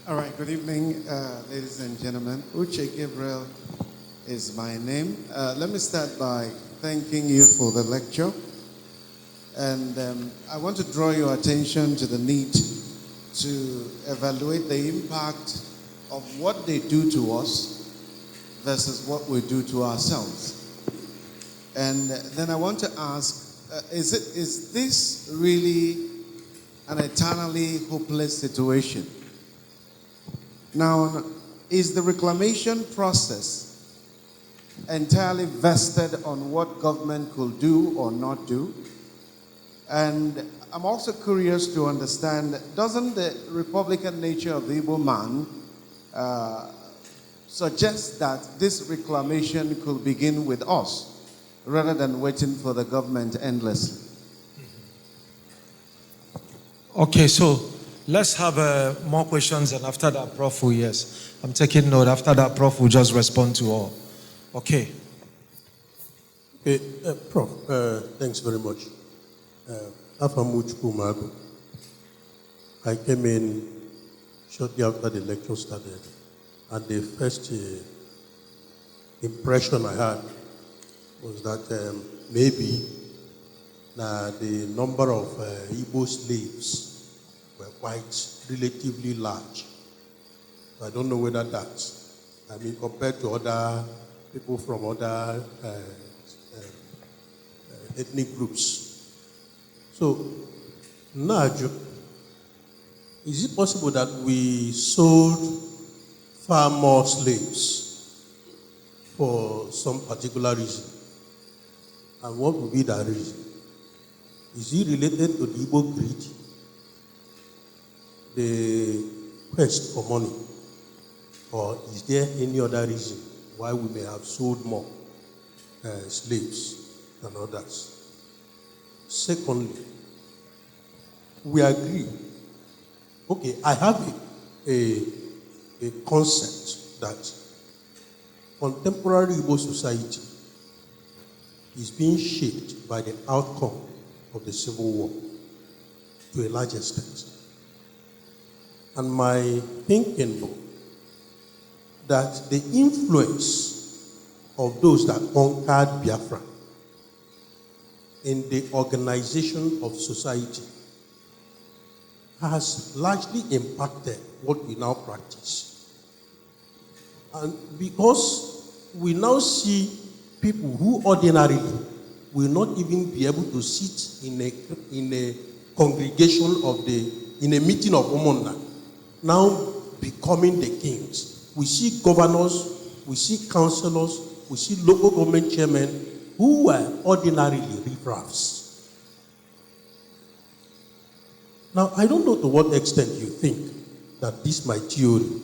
All right. Good evening, ladies and gentlemen. Uche Gabriel is my name. Let me start by thanking you for the lecture. And I want to draw your attention to the need to evaluate the impact of what they do to us versus what we do to ourselves. And then I want to ask, is this really an eternally hopeless situation? Now, is the reclamation process entirely vested on what government could do or not do? And I'm also curious to understand, doesn't the Republican nature of the Igbo man suggest that this reclamation could begin with us rather than waiting for the government endlessly? Okay, so let's have more questions, and after that, Prof. will, yes. I'm taking note. After that, Prof. will just respond to all. Okay. Okay, Prof, thanks very much. Affirm. I came in shortly after the lecture started, and the first impression I had was that maybe the number of Igbo slaves were quite relatively large. I don't know whether that's, compared to other people from other ethnic groups. So, Naju, is it possible that we sold far more slaves for some particular reason? And what would be that reason? Is it related to the Igbo greed, the quest for money, or is there any other reason why we may have sold more slaves than others? Secondly, we agree. Okay, I have a concept that contemporary Igbo society is being shaped by the outcome of the Civil War to a large extent. And my thinking was that the influence of those that conquered Biafra in the organization of society has largely impacted what we now practice. And because we now see people who ordinarily will not even be able to sit in a congregation in a meeting of Omona, now becoming the kings. We see governors, we see councillors, we see local government chairmen who were ordinarily riffraffs. Now, I don't know to what extent you think that this, my theory,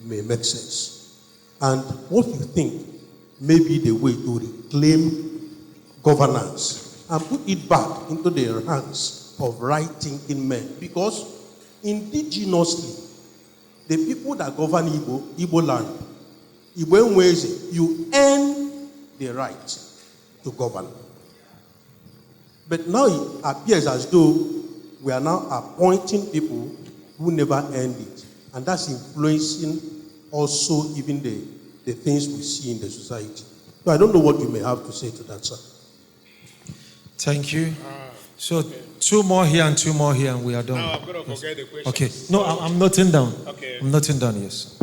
may make sense, and what you think may be the way to reclaim governance and put it back into the hands of right-thinking men. Because indigenously, the people that govern Igbo land, Igbo Nweze, you earn the right to govern. But now it appears as though we are now appointing people who never earned it. And that's influencing also even the things we see in the society. So I don't know what you may have to say to that, sir. Thank you. So 2 more here and 2 more here, and we are done. Now I'm going to forget the question. Okay. No, I'm noting down. Okay. I'm noting down, yes.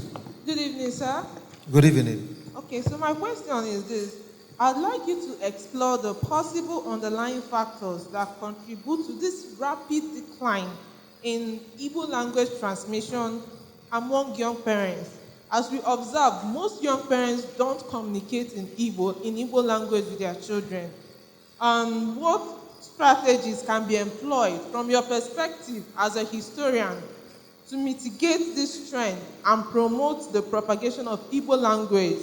Good evening, sir. Good evening. Okay, so my question is this. I'd like you to explore the possible underlying factors that contribute to this rapid decline in Igbo language transmission among young parents. As we observe, most young parents don't communicate in Igbo language with their children. What strategies can be employed from your perspective as a historian to mitigate this trend and promote the propagation of Igbo language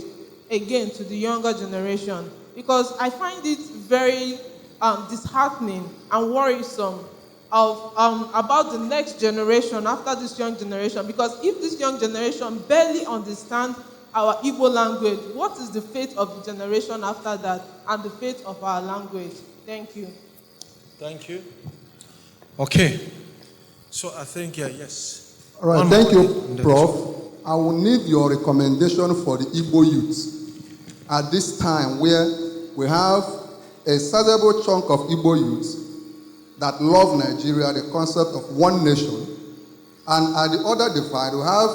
again to the younger generation? Because I find it very disheartening and worrisome about the next generation after this young generation. Because if this young generation barely understands our Igbo language, what is the fate of the generation after that and the fate of our language? Thank you. Thank you. Okay. So I think, yes. All right, thank you, Prof. I will need your recommendation for the Igbo youth at this time where we have a sizable chunk of Igbo youth that love Nigeria, the concept of one nation. And at the other divide, we have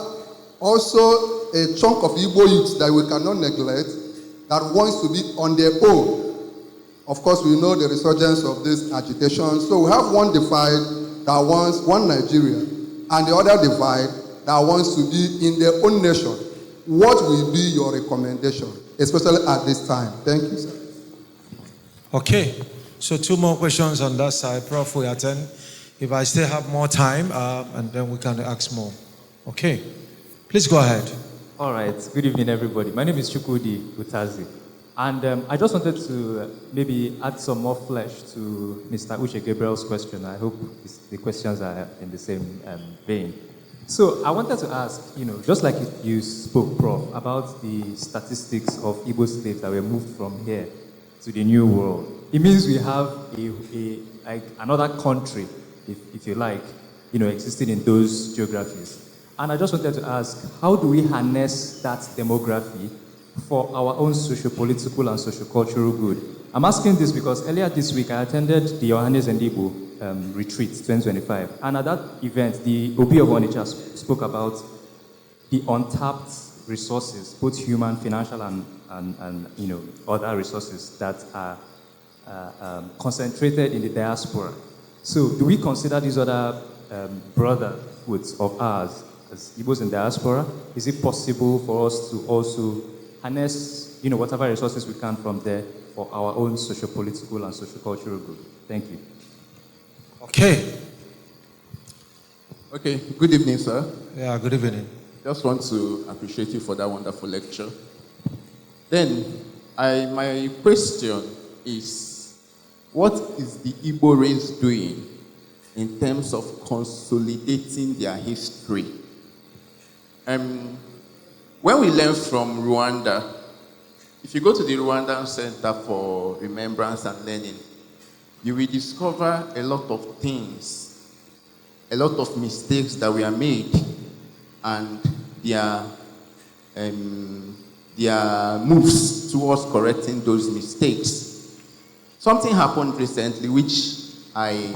also a chunk of Igbo youth that we cannot neglect that wants to be on their own. Of course, we know the resurgence of this agitation. So we have one divide that wants one Nigeria, and the other divide that wants to be in their own nation. What will be your recommendation, especially at this time? Thank you, sir. Okay. So 2 more questions on that side. Prof, we attend. If I still have more time, and then we can ask more. Okay. Please go ahead. All right. Good evening, everybody. My name is Chukwudi Utazi. And I just wanted to maybe add some more flesh to Mr. Uche Gabriel's question. I hope the questions are in the same vein. So I wanted to ask, just like you spoke, Prof, about the statistics of Igbo slaves that were moved from here to the New World. It means we have like another country, if you like, existing in those geographies. And I just wanted to ask, how do we harness that demography for our own socio-political and socio-cultural good? I'm asking this because earlier this week I attended the Yohanes and Igbo Retreat 2025. And at that event, the Obi of Onitsha spoke about the untapped resources, both human, financial, and other resources that are concentrated in the diaspora. So do we consider these other brotherhoods of ours as Igbos in diaspora? Is it possible for us to also harness, whatever resources we can from there for our own socio-political and socio-cultural good? Thank you. Okay. Okay, good evening, sir. Yeah, good evening. Just want to appreciate you for that wonderful lecture. Then, my question is, what is the Igbo race doing in terms of consolidating their history? When we learn from Rwanda, if you go to the Rwandan Center for Remembrance and Learning, you will discover a lot of things, a lot of mistakes that were made, and their moves towards correcting those mistakes. Something happened recently which I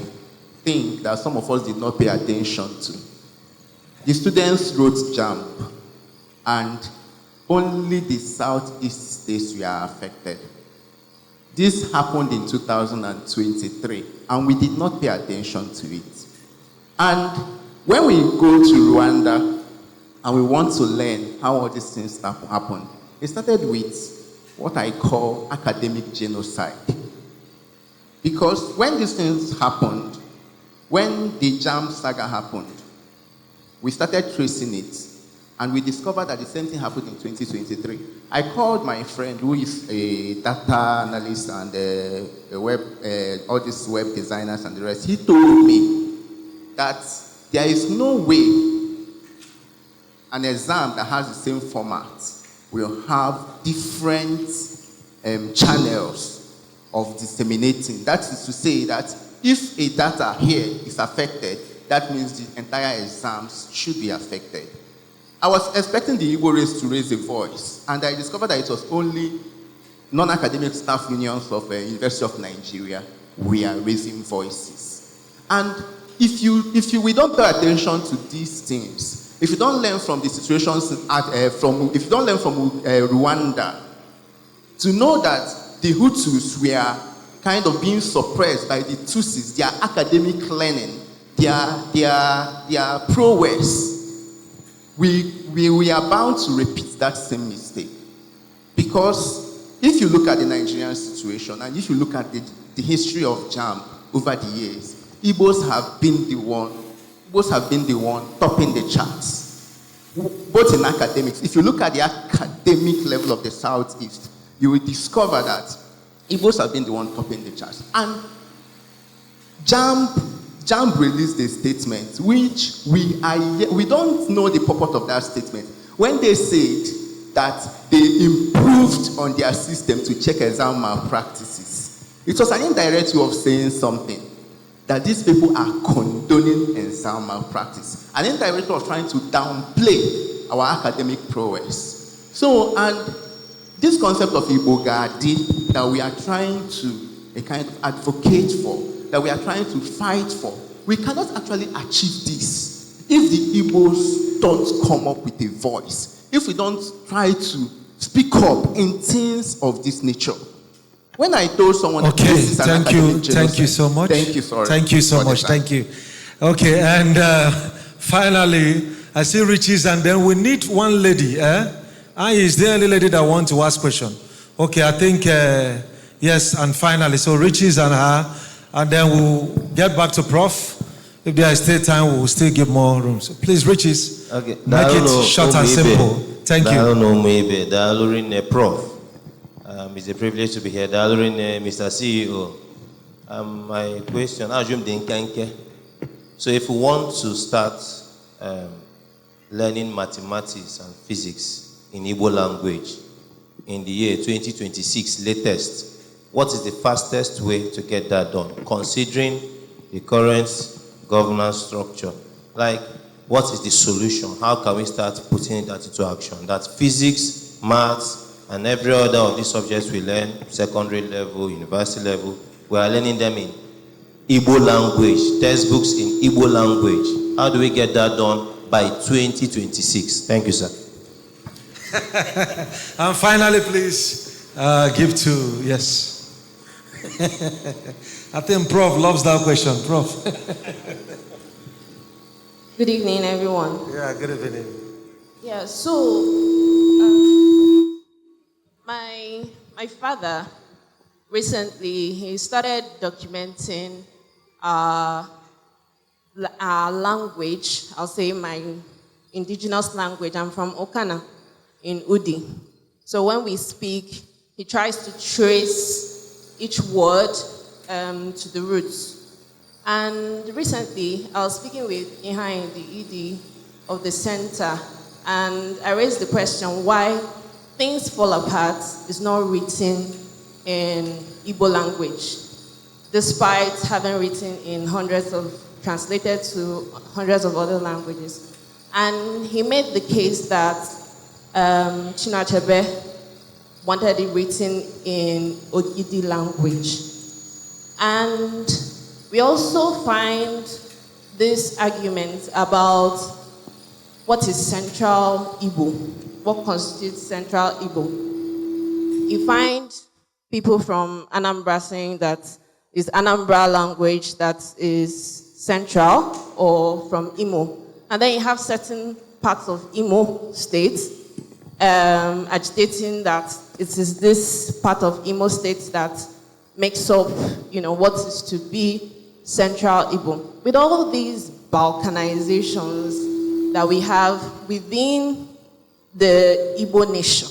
think that some of us did not pay attention to. The students wrote JAMB, and only the southeast states were affected. This happened in 2023, and we did not pay attention to it. And when we go to Rwanda and we want to learn how all these things happened, it started with what I call academic genocide. Because when these things happened, when the JAMB saga happened, we started tracing it, and we discovered that the same thing happened in 2023. I called my friend who is a data analyst and all these web designers and the rest. He told me that there is no way an exam that has the same format will have different channels of disseminating. That is to say that if a data here is affected, that means the entire exams should be affected. I was expecting the Igbo race to raise a voice, and I discovered that it was only non-academic staff unions of the University of Nigeria we are raising voices. And if we don't pay attention to these things, if you don't learn from the situations if you don't learn from Rwanda, to know that the Hutus were kind of being suppressed by the Tutsis, their academic learning, their prowess, we are bound to repeat that same mistake. Because if you look at the Nigerian situation, and if you look at the history of JAMB over the years, Igbos have been the one topping the charts, both in academics. If you look at the academic level of the Southeast, you will discover that Igbos have been the one topping the charts. And JAMB released a statement which we don't know the purport of that statement. When they said that they improved on their system to check exam malpractices, it was an indirect way of saying something, that these people are condoning exam malpractice. An indirect way of trying to downplay our academic prowess. So, and this concept of ИГБО GA-ADị that we are trying to kind of advocate for, that we are trying to fight for, we cannot actually achieve this if the Igbos don't come up with a voice, if we don't try to speak up in things of this nature. When I told someone, okay, this is an thank you so much. Thank you, sorry. Thank you so much. Thank you. Okay, and finally, I see Riches, and then we need one lady. Is there any lady that wants to ask a question? Okay, I think yes, and finally, so Riches and her, and then we'll get back to Prof. If there is still time, we'll still give more room. So please, Riches, okay. Make it short and simple. Thank you. Prof. It's a privilege to be here. Mr. CEO. My question, so if we want to start learning mathematics and physics in Igbo language in the year 2026 latest, what is the fastest way to get that done, considering the current governance structure? Like, what is the solution? How can we start putting that into action? That physics, maths, and every other of these subjects we learn, secondary level, university level, we are learning them in Igbo language, textbooks in Igbo language. How do we get that done by 2026? Thank you, sir. And finally, please, give to, yes. I think Prof loves that question. Prof. Good evening, everyone. Yeah, good evening. Yeah, so my father recently, he started documenting our language. I'll say my indigenous language. I'm from Okana in Udi. So when we speak, he tries to trace each word to the roots. And recently, I was speaking with Ihain, the ED of the center, and I raised the question why Things Fall Apart is not written in Igbo language, despite having written in translated to hundreds of other languages. And he made the case that Chinachebe wanted it written in Ogidi language. And we also find this argument about what is Central Igbo, what constitutes Central Igbo. You find people from Anambra saying that it's Anambra language that is central, or from Imo. And then you have certain parts of Imo state agitating that it is this part of Imo state that makes up, what is to be Central Igbo. With all these balkanizations that we have within the Igbo nation,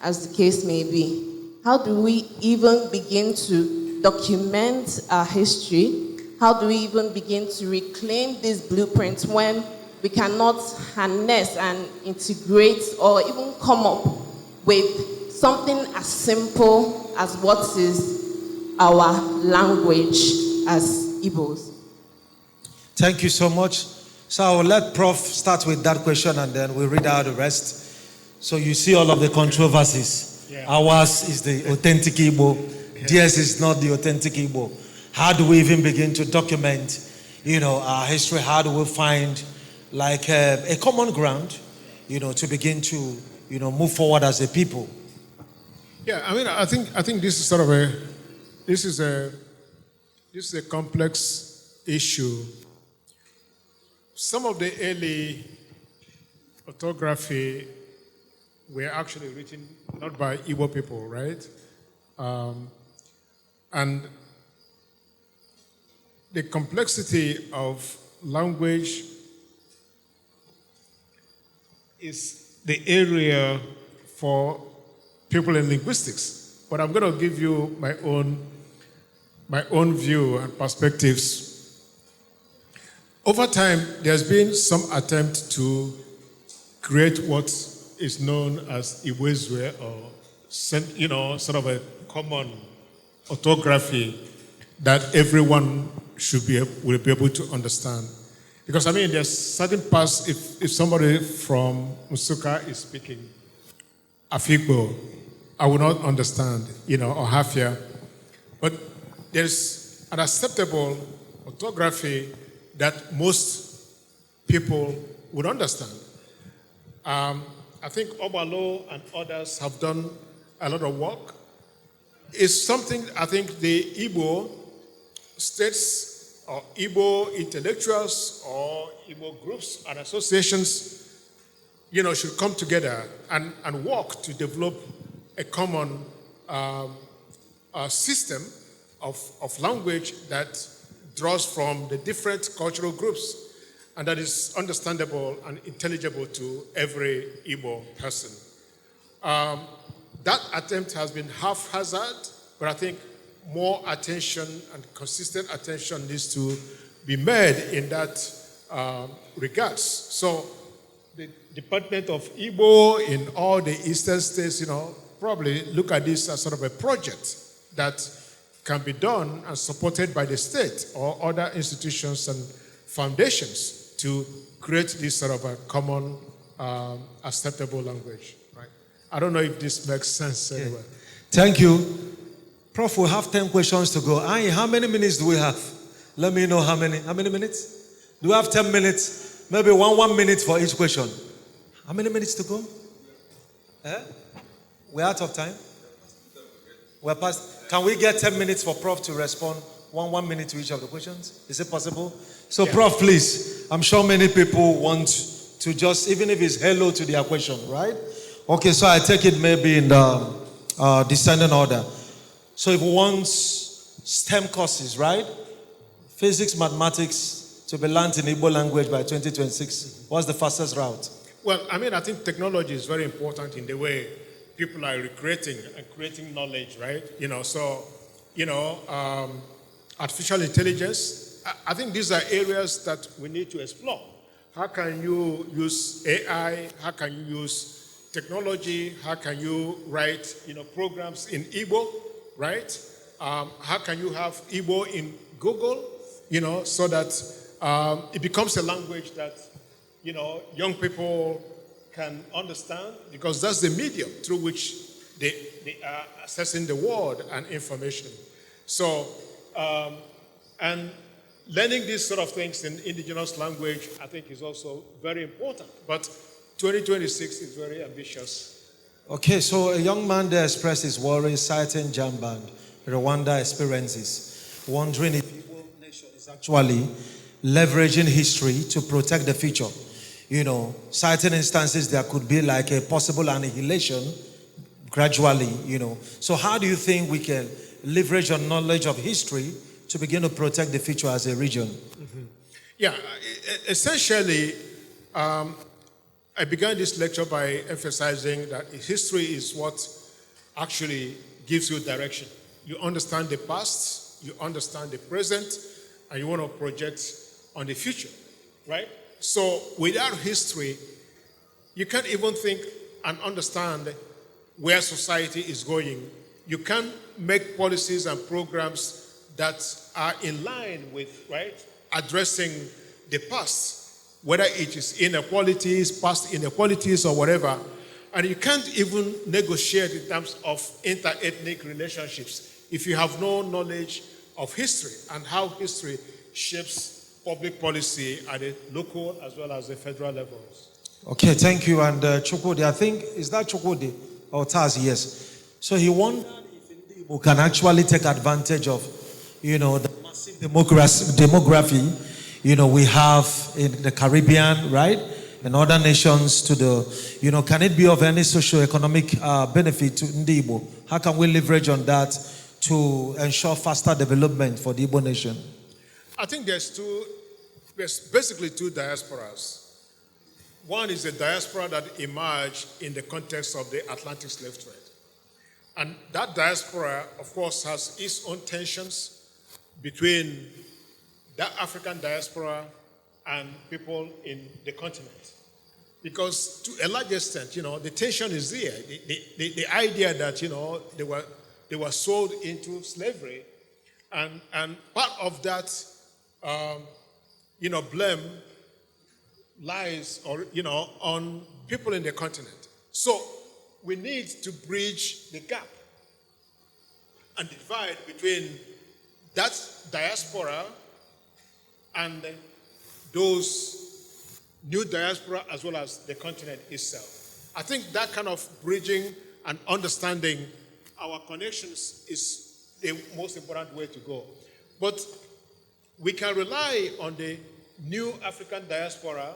as the case may be, how do we even begin to document our history how do we even begin to reclaim these blueprints when we cannot harness and integrate or even come up with something as simple as what is our language as Igbos? Thank you so much. So I will let Prof start with that question and then we'll read out the rest. So you see all of the controversies. Yeah. Ours is the authentic Igbo. Theirs is not the authentic Igbo. How do we even begin to document, our history? How do we find like a common ground, to begin to, move forward as a people? Yeah, I think this is sort of a complex issue. Some of the early orthography were actually written not by Igbo people, right? And the complexity of language is the area for people in linguistics. But I'm going to give you my own view and perspectives. Over time, there's been some attempt to create what is known as Iwezwe, or sort of a common orthography that everyone will be able to understand. Because there's certain parts, if somebody from Nsukka is speaking Afikpo, I will not understand, or Hafia. But there's an acceptable orthography that most people would understand. I think Obalo and others have done a lot of work. It's something I think the Igbo states or Igbo intellectuals or Igbo groups and associations, should come together and work to develop a common system of language that draws from the different cultural groups and that is understandable and intelligible to every Igbo person. That attempt has been haphazard, but I think more attention and consistent attention needs to be made in that regards. So the Department of Igbo in all the eastern states, probably look at this as sort of a project that can be done and supported by the state or other institutions and foundations to create this sort of a common, acceptable language. Right? I don't know if this makes sense anyway. Thank you. Prof, we have 10 questions to go. How many minutes do we have? Let me know how many minutes? Do we have 10 minutes? Maybe one minute for each question. How many minutes to go? We're out of time? We're past. Can we get 10 minutes for Prof to respond? One minute to each of the questions? Is it possible? So, yeah. Prof, please. I'm sure many people want to just, even if it's hello to their question, right? Okay, so I take it maybe in the descending order. So if one wants STEM courses, right? Physics, mathematics, to be learned in Igbo language by 2026, what's the fastest route? Well, I think technology is very important in the way people are recreating and creating knowledge, right? Artificial intelligence, I think these are areas that we need to explore. How can you use AI? How can you use technology? How can you write, programs in Igbo, right? How can you have Igbo in Google, so that it becomes a language that, young people can understand, because that's the medium through which they are accessing the world and information. So, and learning these sort of things in indigenous language, I think, is also very important. But 2026 is very ambitious. Okay, so a young man there expressed his worry, citing Jamban, Rwanda experiences, wondering if the Igbo nation is actually leveraging history to protect the future. Citing instances there could be like a possible annihilation gradually, So how do you think we can leverage our knowledge of history to begin to protect the future as a region? Mm-hmm. Yeah, essentially, I began this lecture by emphasizing that history is what actually gives you direction. You understand the past, you understand the present, and you want to project on the future, right? So without history, you can't even think and understand where society is going. You can't make policies and programs that are in line with, right, addressing the past, whether it is inequalities, past inequalities, or whatever. And you can't even negotiate in terms of inter-ethnic relationships if you have no knowledge of history and how history shapes public policy at the local as well as the federal levels. Okay, thank you. And Chukwudi, I think, is that Chukwudi or Taz? Yes. So he wondered if Igbo can actually take advantage of, the massive demography, we have in the Caribbean, right? And other nations to the, can it be of any socio-economic benefit to Igbo? How can we leverage on that to ensure faster development for the Igbo nation? I think there's basically two diasporas. One is a diaspora that emerged in the context of the Atlantic slave trade. And that diaspora, of course, has its own tensions between that African diaspora and people in the continent. Because to a large extent, the tension is there. The idea that, they were sold into slavery, and part of that, blame lies on people in the continent. So we need to bridge the gap and divide between that diaspora and those new diaspora as well as the continent itself. I think that kind of bridging and understanding our connections is the most important way to go. But we can rely on the new African diaspora,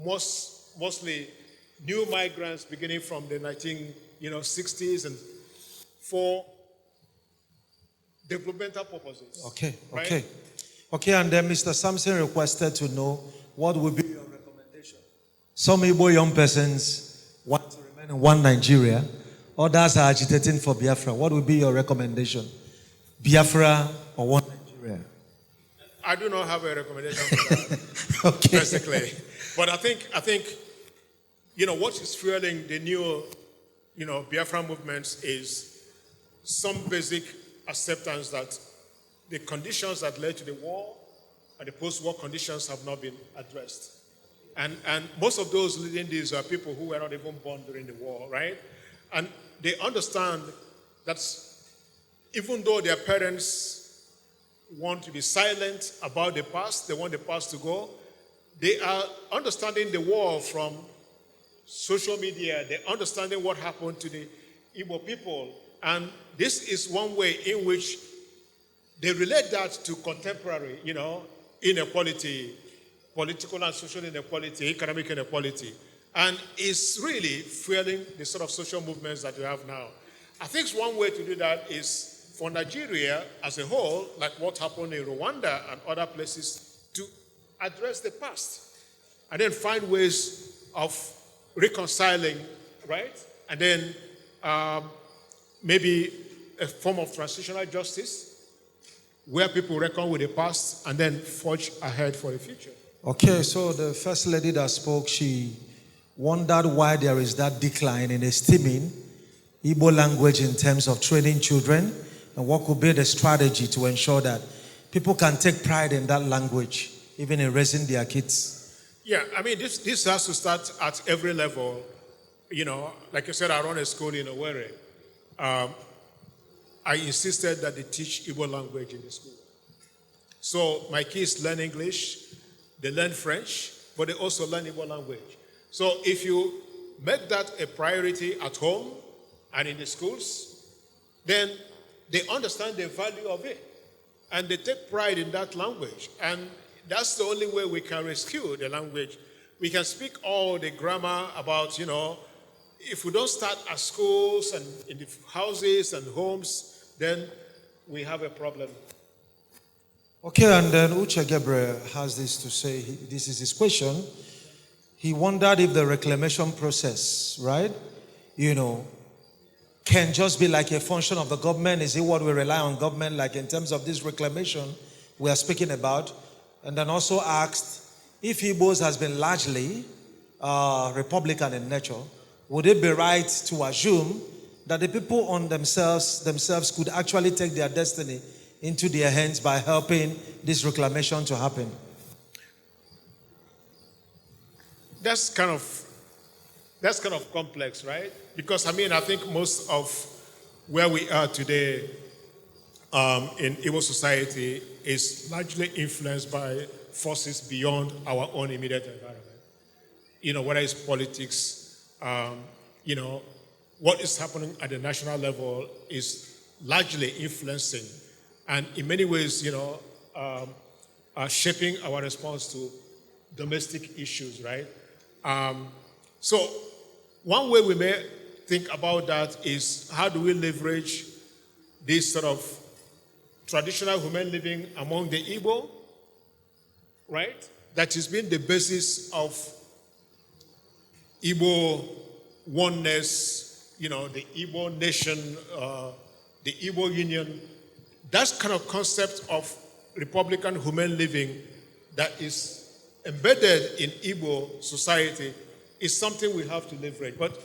mostly new migrants beginning from the 1960s and for developmental purposes. Okay, right? okay. Okay, and then Mr. Sampson requested to know what would be your recommendation. Some Igbo young persons want to remain in one Nigeria, others are agitating for Biafra. What would be your recommendation? Biafra or one Nigeria? I do not have a recommendation for that, okay. basically. But I think, what is fueling the new, Biafra movements is some basic acceptance that the conditions that led to the war and the post-war conditions have not been addressed. And most of those leading these are people who were not even born during the war, right? And they understand that even though their parents want to be silent about the past, they want the past to go, they are understanding the war from social media, they're understanding what happened to the Igbo people. And this is one way in which they relate that to contemporary, inequality, political and social inequality, economic inequality. And it's really fueling the sort of social movements that we have now. I think one way to do that is for Nigeria as a whole, like what happened in Rwanda and other places, to address the past and then find ways of reconciling, right? And then maybe a form of transitional justice where people reckon with the past and then forge ahead for the future. Okay, so the first lady that spoke, she wondered why there is that decline in esteeming Igbo language in terms of training children, and what could be the strategy to ensure that people can take pride in that language, even in raising their kids. Yeah, I mean, this has to start at every level. Like I said, I run a school in Owerri. I insisted that they teach Igbo language in the school. So my kids learn English, they learn French, but they also learn Igbo language. So if you make that a priority at home and in the schools, then they understand the value of it. And they take pride in that language. And that's the only way we can rescue the language. We can speak all the grammar about, if we don't start at schools and in the houses and homes, then we have a problem. Okay, and then Uche Gabriel has this to say. This is his question. He wondered if the reclamation process, right, can just be like a function of the government. Is it what we rely on government, like in terms of this reclamation we are speaking about? and then also asked if Igbos has been largely Republican in nature, would it be right to assume that the people on themselves could actually take their destiny into their hands by helping this reclamation to happen? That's kind of complex, right? Because I think most of where we are today in Igbo society is largely influenced by forces beyond our own immediate environment. Whether it's politics, what is happening at the national level is largely influencing and in many ways, shaping our response to domestic issues, right? So one way we may think about that is how do we leverage this sort of traditional human living among the Igbo, right? That has been the basis of Igbo oneness, the Igbo nation, the Igbo union. That kind of concept of Republican human living that is embedded in Igbo society is something we have to leverage. But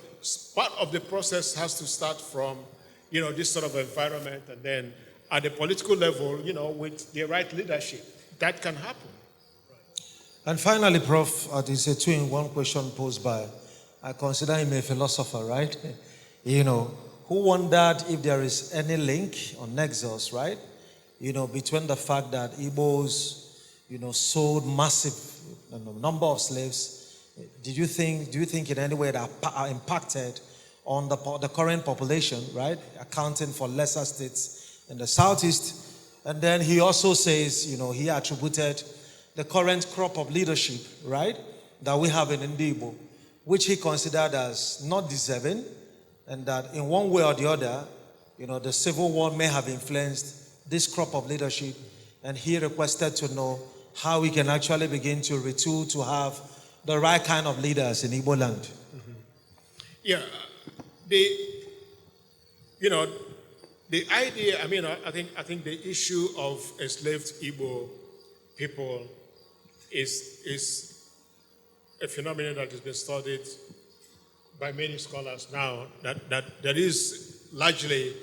part of the process has to start from, this sort of environment, and then at the political level, with the right leadership, that can happen. And finally, Prof, there's a two-in-one question posed by, I consider him a philosopher, right? Who wondered if there is any link or nexus, right? Between the fact that Igbos, sold massive number of slaves. Do you think in any way that impacted on the current population, right? Accounting for lesser states in the southeast. And then he also says, he attributed the current crop of leadership, right, that we have in Igbo, which he considered as not deserving, and that in one way or the other, the civil war may have influenced this crop of leadership, and he requested to know how we can actually begin to retool to have the right kind of leaders in Igbo land. Mm-hmm. Yeah, the idea, I think the issue of enslaved Igbo people is a phenomenon that has been studied by many scholars now, that is largely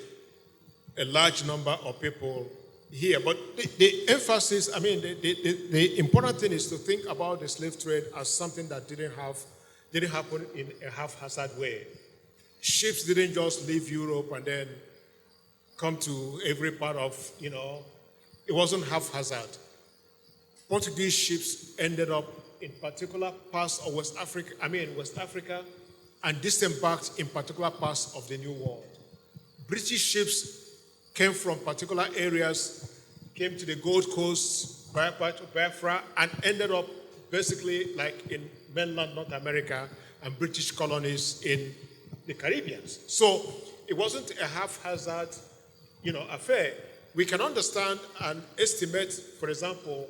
a large number of people here. But the emphasis, the important thing is to think about the slave trade as something that didn't happen in a haphazard way. Ships didn't just leave Europe and then come to every part of, it wasn't haphazard. Portuguese ships ended up in particular parts of West Africa, and disembarked in particular parts of the New World. British ships came from particular areas, came to the Gold Coast, Biafra, and ended up basically like in mainland North America and British colonies in the Caribbean. So it wasn't a haphazard, affair. We can understand and estimate, for example,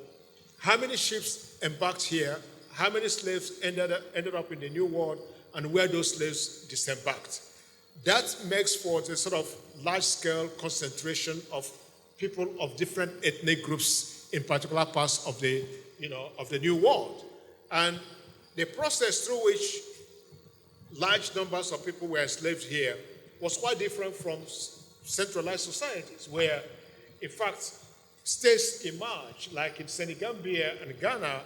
how many ships embarked here, how many slaves ended up in the New World, and where those slaves disembarked. That makes for the sort of large-scale concentration of people of different ethnic groups in particular parts of the New World. And the process through which large numbers of people were enslaved here was quite different from centralized societies, where, in fact, states emerged, like in Senegambia and Ghana,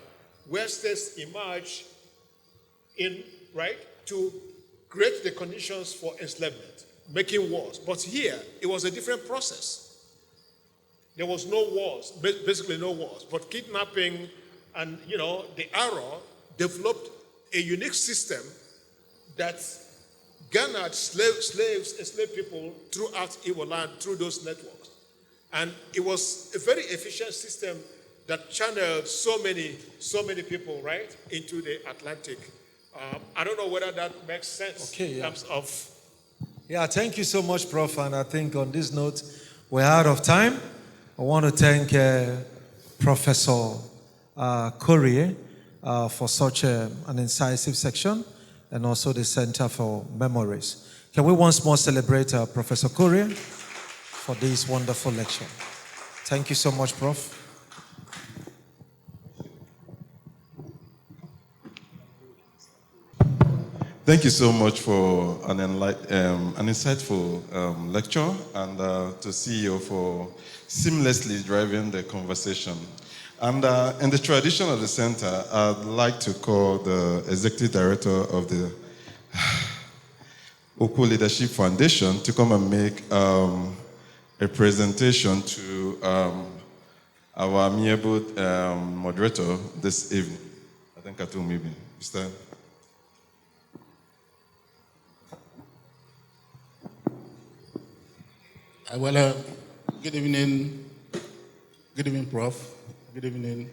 where states emerged to create the conditions for enslavement, making wars. But here, it was a different process. There was no wars, basically no wars, but kidnapping and, the Arrow developed a unique system that garnered enslaved people throughout Igbo land through those networks. And it was a very efficient system that channeled so many people, right, into the Atlantic. I don't know whether that makes sense in terms of... Yeah, thank you so much, Prof. And I think on this note, we're out of time. I want to thank Professor Korieh for such an incisive section, and also the Center for Memories. Can we once more celebrate Professor Korieh for this wonderful lecture? Thank you so much, Prof. Thank you so much for an insightful lecture, and to CEO for seamlessly driving the conversation. And in the tradition of the center, I'd like to call the executive director of the Oku Leadership Foundation to come and make a presentation to our amiable moderator this evening. I think Atu maybe. Mr. Well, good evening, Prof. Good evening,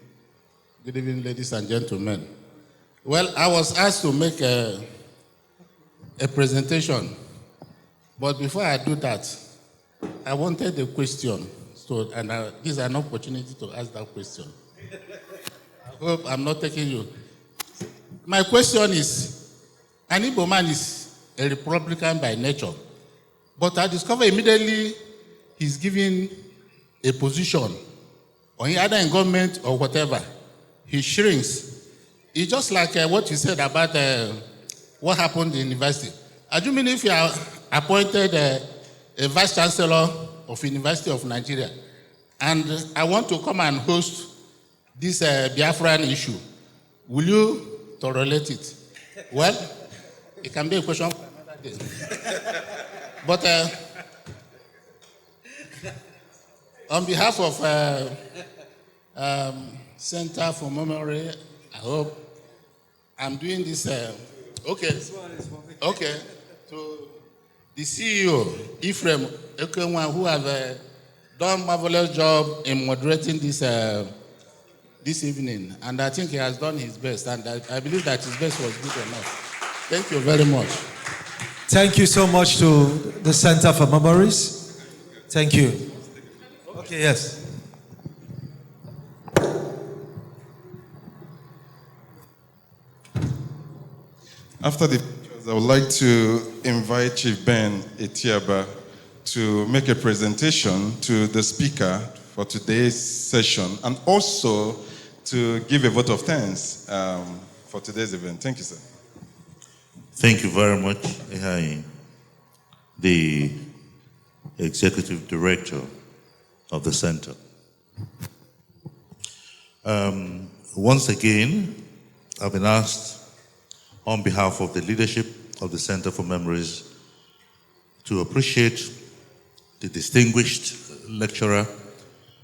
ladies and gentlemen. Well, I was asked to make a presentation, but before I do that, I wanted a question. So, and this is an opportunity to ask that question. I hope I'm not taking you. My question is, an Igbo man is a Republican by nature, but I discovered immediately he's given a position, or either in government or whatever, he shrinks. It's just like what you said about what happened in university. Assuming if you are appointed a vice chancellor of University of Nigeria, and I want to come and host this Biafran issue, will you tolerate it? Well, it can be a question for another day. But on behalf of Center for Memory, I hope I'm doing this. Okay. To the CEO, Ephraim Ekenwa, who have done marvelous job in moderating this this evening, and I think he has done his best, and I believe that his best was good enough. Thank you very much. Thank you so much to the Center for Memories. Thank you. Okay, yes. After the pictures, I would like to invite Chief Ben Etiaba to make a presentation to the speaker for today's session, and also to give a vote of thanks for today's event. Thank you, sir. Thank you very much, the Executive Director of the Center. Once again, I've been asked on behalf of the leadership of the Center for Memories to appreciate the distinguished lecturer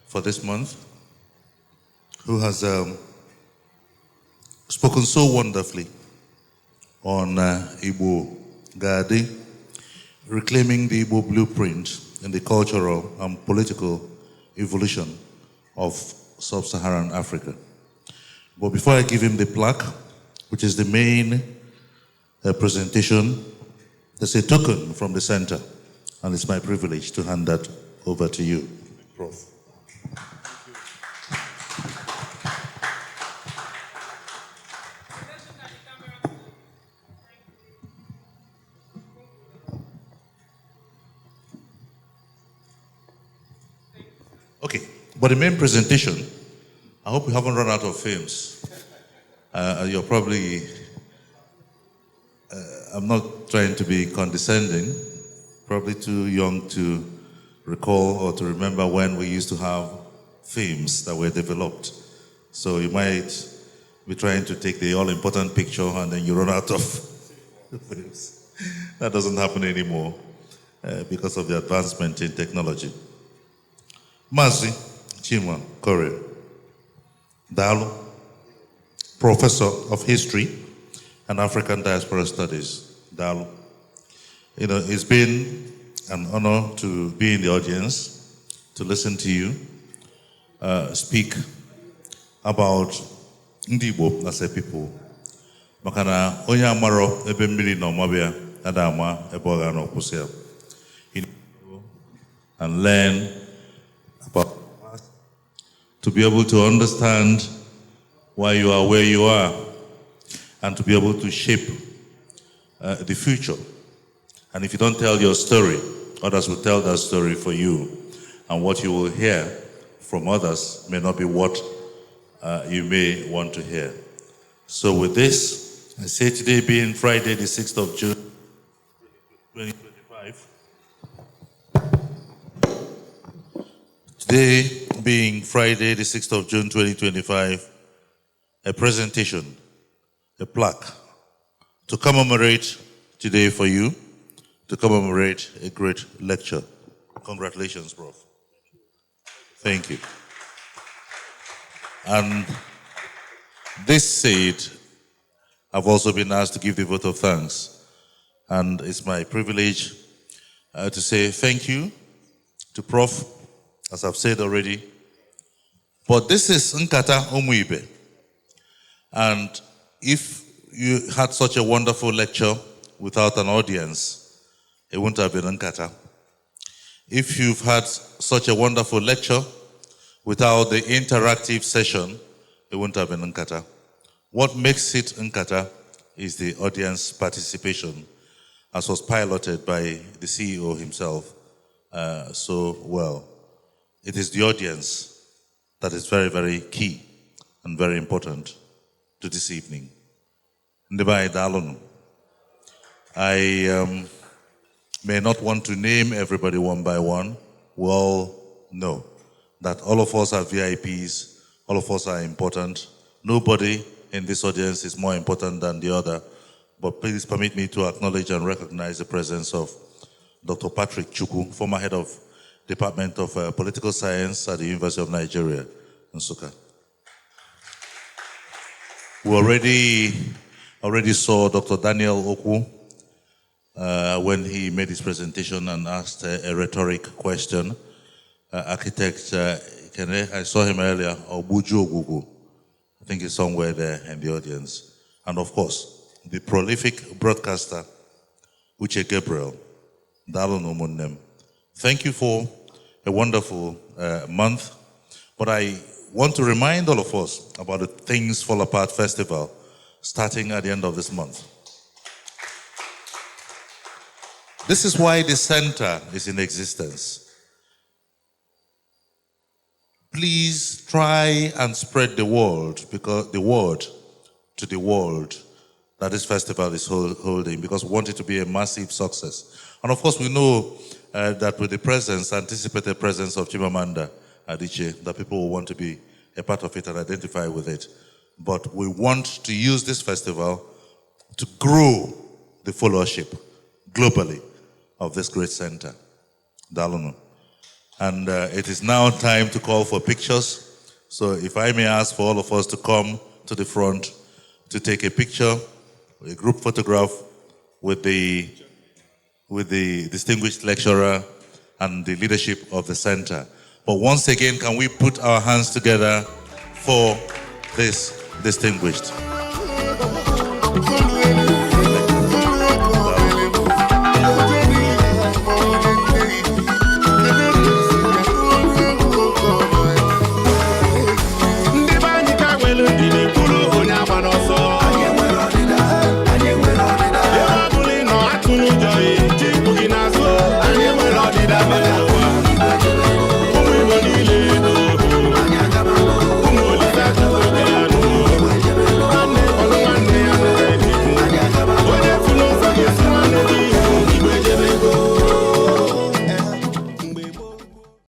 for this month, who has spoken so wonderfully on Ìgbò GA-ADỊ, reclaiming the Igbo blueprint in the cultural and political evolution of Sub-Saharan Africa. But before I give him the plaque, which is the main presentation, there's a token from the center, and it's my privilege to hand that over to you, Prof. Okay, but the main presentation, I hope we haven't run out of films. You're probably, I'm not trying to be condescending, probably too young to recall or to remember when we used to have films that were developed. So you might be trying to take the all-important picture and then you run out of films. That doesn't happen anymore because of the advancement in technology. Mazi Chima Korieh, Dalu, Professor of History and African Diaspora Studies, Dalu. You know, it's been an honor to be in the audience, to listen to you speak about Igbo as a people. Makana onye amaro ebe mmiri na ọmabịa adama ebe ọ ga na ọkwụsị and learn about to be able to understand why you are where you are and to be able to shape the future. And if you don't tell your story, others will tell that story for you. And what you will hear from others may not be what you may want to hear. So with this, I say today being Friday, the 6th of June, 2025. Today being Friday, the 6th of June, 2025, a presentation, a plaque, to commemorate today for you, to commemorate a great lecture. Congratulations, Prof. Thank you. And this said, I've also been asked to give the vote of thanks. And it's my privilege to say thank you to Prof, as I've said already. But this is Ńkàtá Ụ. And if you had such a wonderful lecture without an audience, it wouldn't have been Nkata. If you've had such a wonderful lecture without the interactive session, it wouldn't have been Nkata. What makes it Nkata is the audience participation, as was piloted by the CEO himself so well. It is the audience that is very, very key and very important to this evening. I may not want to name everybody one by one. We all know that all of us are VIPs, all of us are important. Nobody in this audience is more important than the other. But please permit me to acknowledge and recognize the presence of Dr. Patrick Chukwu, former head of Department of Political Science at the University of Nigeria, Nsukka. We already saw Dr. Daniel Okwu when he made his presentation and asked a rhetoric question. Architect I saw him earlier, Obuju Ogugu. I think he's somewhere there in the audience. And of course, the prolific broadcaster, Uche Gabriel. Thank you for a wonderful month. But I want to remind all of us about the Things Fall Apart Festival starting at the end of this month. This is why the center is in existence. Please try and spread the word to the world that this festival is holding, because we want it to be a massive success. And of course, we know that with the anticipated presence of Chimamanda Adichie, that people will want to be a part of it and identify with it. But we want to use this festival to grow the followership globally of this great center. Dalunu. And it is now time to call for pictures. So if I may ask for all of us to come to the front to take a picture, a group photograph with the distinguished lecturer and the leadership of the center. But once again, can we put our hands together for this distinguished?